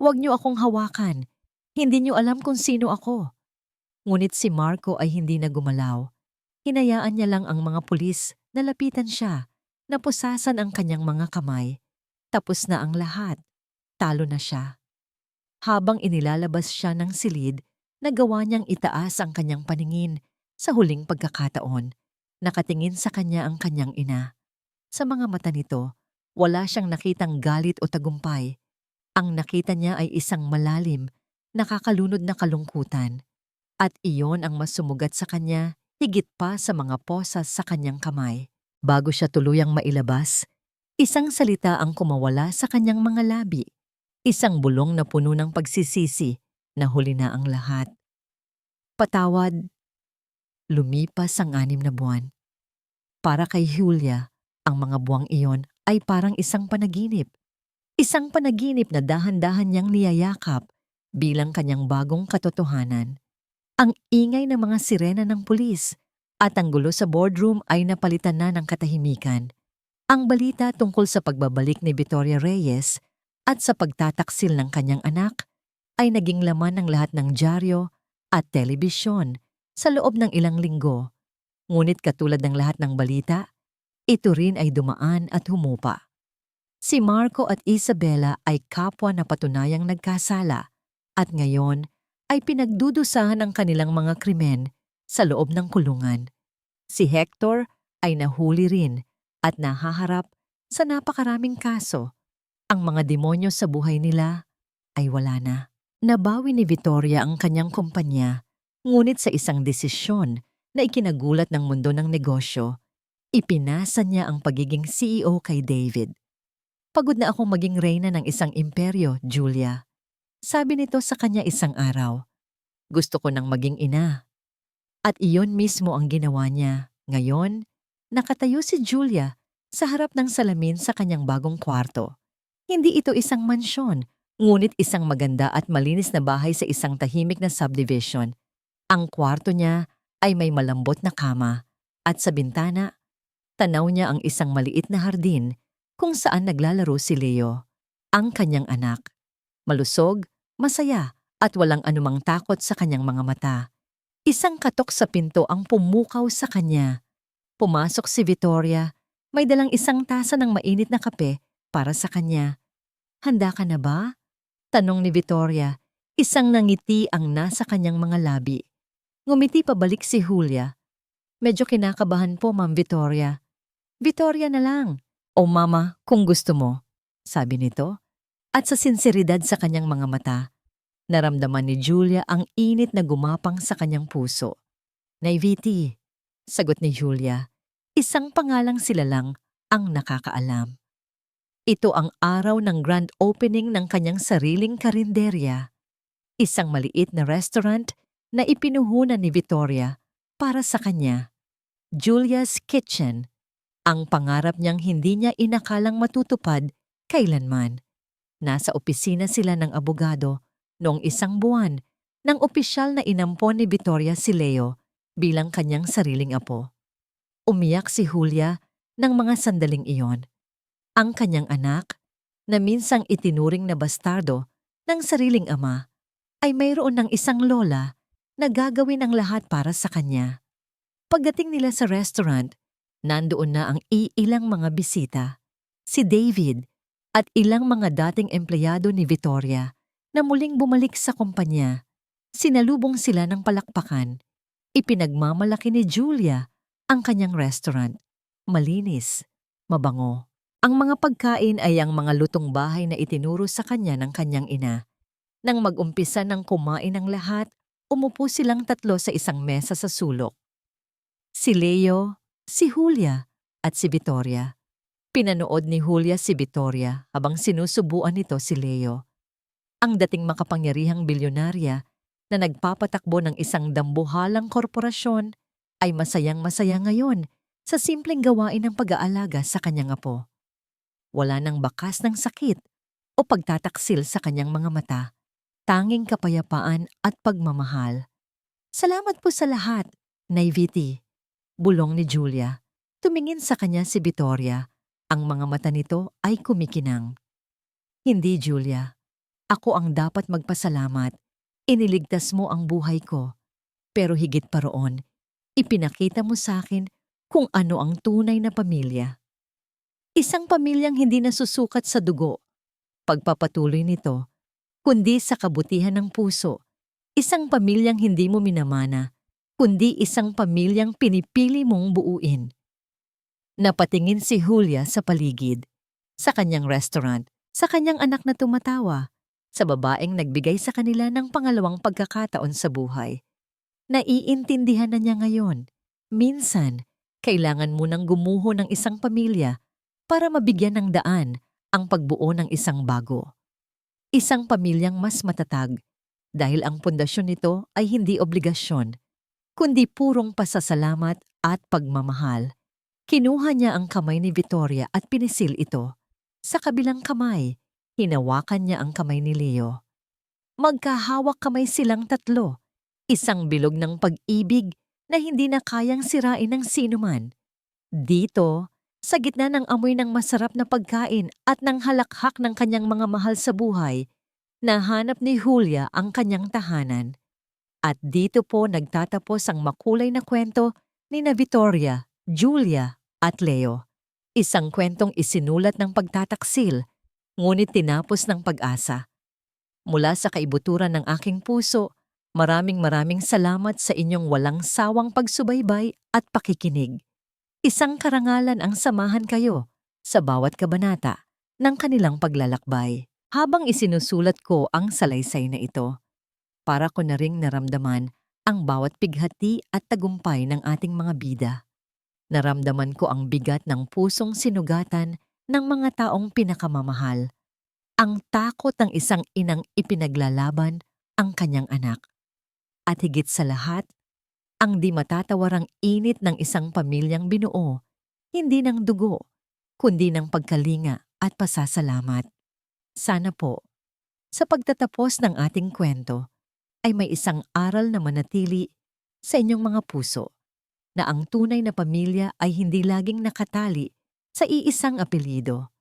Huwag niyo akong hawakan. Hindi niyo alam kung sino ako. Ngunit si Marco ay hindi na gumalaw. Hinayaan niya lang ang mga pulis na lapitan siya, napusasan ang kanyang mga kamay. Tapos na ang lahat. Talo na siya. Habang inilalabas siya ng silid, nagawa niyang itaas ang kanyang paningin sa huling pagkakataon. Nakatingin sa kanya ang kanyang ina. Sa mga mata nito, wala siyang nakitang galit o tagumpay. Ang nakita niya ay isang malalim, nakakalunod na kalungkutan. At iyon ang mas sumugat sa kanya higit pa sa mga posas sa kanyang kamay. Bago siya tuluyang mailabas, isang salita ang kumawala sa kanyang mga labi. Isang bulong na puno ng pagsisisi na huli na ang lahat. Patawad. Lumipas ang 6 na buwan. Para kay Julia, ang mga buwang iyon ay parang isang panaginip. Isang panaginip na dahan-dahan niyang niyayakap bilang kanyang bagong katotohanan. Ang ingay ng mga sirena ng pulis at ang gulo sa boardroom ay napalitan na ng katahimikan. Ang balita tungkol sa pagbabalik ni Victoria Reyes at sa pagtataksil ng kanyang anak ay naging laman ng lahat ng dyaryo at telebisyon sa loob ng ilang linggo. Ngunit katulad ng lahat ng balita, ito rin ay dumaan at humupa. Si Marco at Isabela ay kapwa na patunayang nagkasala at ngayon ay pinagdudusahan ang kanilang mga krimen sa loob ng kulungan. Si Hector ay nahuli rin at nahaharap sa napakaraming kaso. Ang mga demonyo sa buhay nila ay wala na. Nabawi ni Victoria ang kanyang kumpanya, ngunit sa isang desisyon na ikinagulat ng mundo ng negosyo, ipinasa niya ang pagiging CEO kay David. Pagod na akong maging reyna ng isang imperyo, Julia. Sabi nito sa kanya isang araw. Gusto ko nang maging ina. At iyon mismo ang ginawa niya. Ngayon, nakatayo si Julia sa harap ng salamin sa kanyang bagong kwarto. Hindi ito isang mansyon, ngunit isang maganda at malinis na bahay sa isang tahimik na subdivision. Ang kwarto niya ay may malambot na kama at sa bintana, tanaw niya ang isang maliit na hardin kung saan naglalaro si Leo, ang kanyang anak. Malusog, masaya at walang anumang takot sa kanyang mga mata. Isang katok sa pinto ang pumukaw sa kanya. Pumasok si Victoria, may dalang isang tasa ng mainit na kape para sa kanya. Handa ka na ba? Tanong ni Victoria, isang nangiti ang nasa kanyang mga labi. Ngumiti pabalik si Julia. Medyo kinakabahan po, Ma'am Victoria. Victoria na lang. O Mama, kung gusto mo, sabi nito. At sa sinseridad sa kanyang mga mata, naramdaman ni Julia ang init na gumapang sa kanyang puso. Naivity, sagot ni Julia, Isang pangalang sila lang ang nakakaalam. Ito ang araw ng grand opening ng kanyang sariling karinderya, isang maliit na restaurant na ipinuhunan ni Victoria para sa kanya. Julia's Kitchen, ang pangarap niyang hindi niya inakalang matutupad kailanman. Nasa opisina sila ng abogado noong isang buwan nang opisyal na inampon ni Victoria si Leo bilang kanyang sariling apo. Umiyak si Julia ng mga sandaling iyon. Ang kanyang anak, na minsang itinuring na bastardo ng sariling ama, ay mayroon ng isang lola na gagawin ang lahat para sa kanya. Pagdating nila sa restaurant, nandoon na ang iilang mga bisita, si David at ilang mga dating empleyado ni Victoria na muling bumalik sa kumpanya. Sinalubong sila ng palakpakan. Ipinagmamalaki ni Julia ang kanyang restaurant. Malinis, mabango. Ang mga pagkain ay ang mga lutong bahay na itinuro sa kanya ng kanyang ina. Nang mag-umpisa ng kumain ng lahat, umupo silang tatlo sa isang mesa sa sulok. Si Leo, si Julia, at si Victoria. Pinanood ni Julia si Victoria habang sinusubuan nito si Leo. Ang dating makapangyarihang bilyonarya na nagpapatakbo ng isang dambuhalang korporasyon ay masayang-masaya ngayon sa simpleng gawain ng pag-aalaga sa kanyang apo. Wala nang bakas ng sakit o pagtataksil sa kanyang mga mata, tanging kapayapaan at pagmamahal. Salamat po sa lahat, Nay Viti, bulong ni Julia. Tumingin sa kanya si Victoria. Ang mga mata nito ay kumikinang. Hindi, Julia. Ako ang dapat magpasalamat. Iniligtas mo ang buhay ko. Pero higit pa roon, ipinakita mo sa akin kung ano ang tunay na pamilya. Isang pamilyang hindi nasusukat sa dugo, pagpapatuloy nito, kundi sa kabutihan ng puso. Isang pamilyang hindi mo minamana, kundi isang pamilyang pinipili mong buuin. Napatingin si Julia sa paligid, sa kanyang restaurant, sa kanyang anak na tumatawa, sa babaeng nagbigay sa kanila ng pangalawang pagkakataon sa buhay. Naiintindihan na niya ngayon. Minsan, kailangan mo nang gumuho ng isang pamilya para mabigyan ng daan ang pagbuo ng isang bago. Isang pamilyang mas matatag dahil ang pundasyon nito ay hindi obligasyon, kundi purong pasasalamat at pagmamahal. Kinuha niya ang kamay ni Victoria at pinisil ito. Sa kabilang kamay, hinawakan niya ang kamay ni Leo. Magkahawak kamay silang tatlo, isang bilog ng pag-ibig na hindi na kayang sirain ng sinuman. Dito, sa gitna ng amoy ng masarap na pagkain at ng halakhak ng kanyang mga mahal sa buhay, nahanap ni Julia ang kanyang tahanan. At dito po nagtatapos ang makulay na kwento ni na Victoria, Julia at Leo. Isang kwentong isinulat ng pagtataksil, ngunit tinapos ng pag-asa. Mula sa kaibuturan ng aking puso, maraming salamat sa inyong walang sawang pagsubaybay at pakikinig. Isang karangalan ang samahan kayo sa bawat kabanata ng kanilang paglalakbay. Habang isinusulat ko ang salaysay na ito, para ko na ring naramdaman ang bawat pighati at tagumpay ng ating mga bida. Naramdaman ko ang bigat ng pusong sinugatan ng mga taong pinakamamahal. Ang takot ng isang inang ipinaglalaban ang kanyang anak. At higit sa lahat, ang di matatawarang init ng isang pamilyang binuo, hindi ng dugo, kundi ng pagkalinga at pasasalamat. Sana po, sa pagtatapos ng ating kwento, ay may isang aral na manatili sa inyong mga puso, na ang tunay na pamilya ay hindi laging nakatali sa iisang apelyido.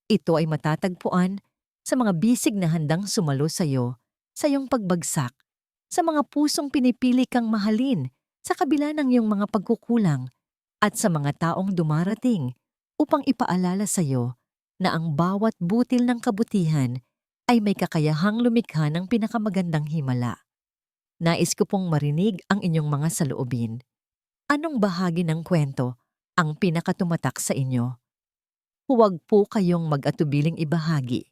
Ito ay matatagpuan sa mga bisig na handang sumalo sa iyo, sa iyong pagbagsak, sa mga pusong pinipili kang mahalin sa kabila ng iyong mga pagkukulang, at sa mga taong dumarating upang ipaalala sa iyo na ang bawat butil ng kabutihan ay may kakayahang lumikha ng pinakamagandang himala. Nais ko pong marinig ang inyong mga saloobin. Anong bahagi ng kwento ang pinakatumatak sa inyo? Huwag po kayong mag-atubiling ibahagi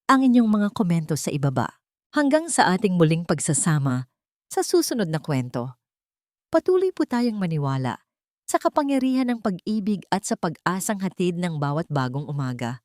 ang inyong mga komento sa ibaba. Hanggang sa ating muling pagsasama sa susunod na kwento. Patuloy po tayong maniwala sa kapangyarihan ng pag-ibig at sa pag-asang hatid ng bawat bagong umaga.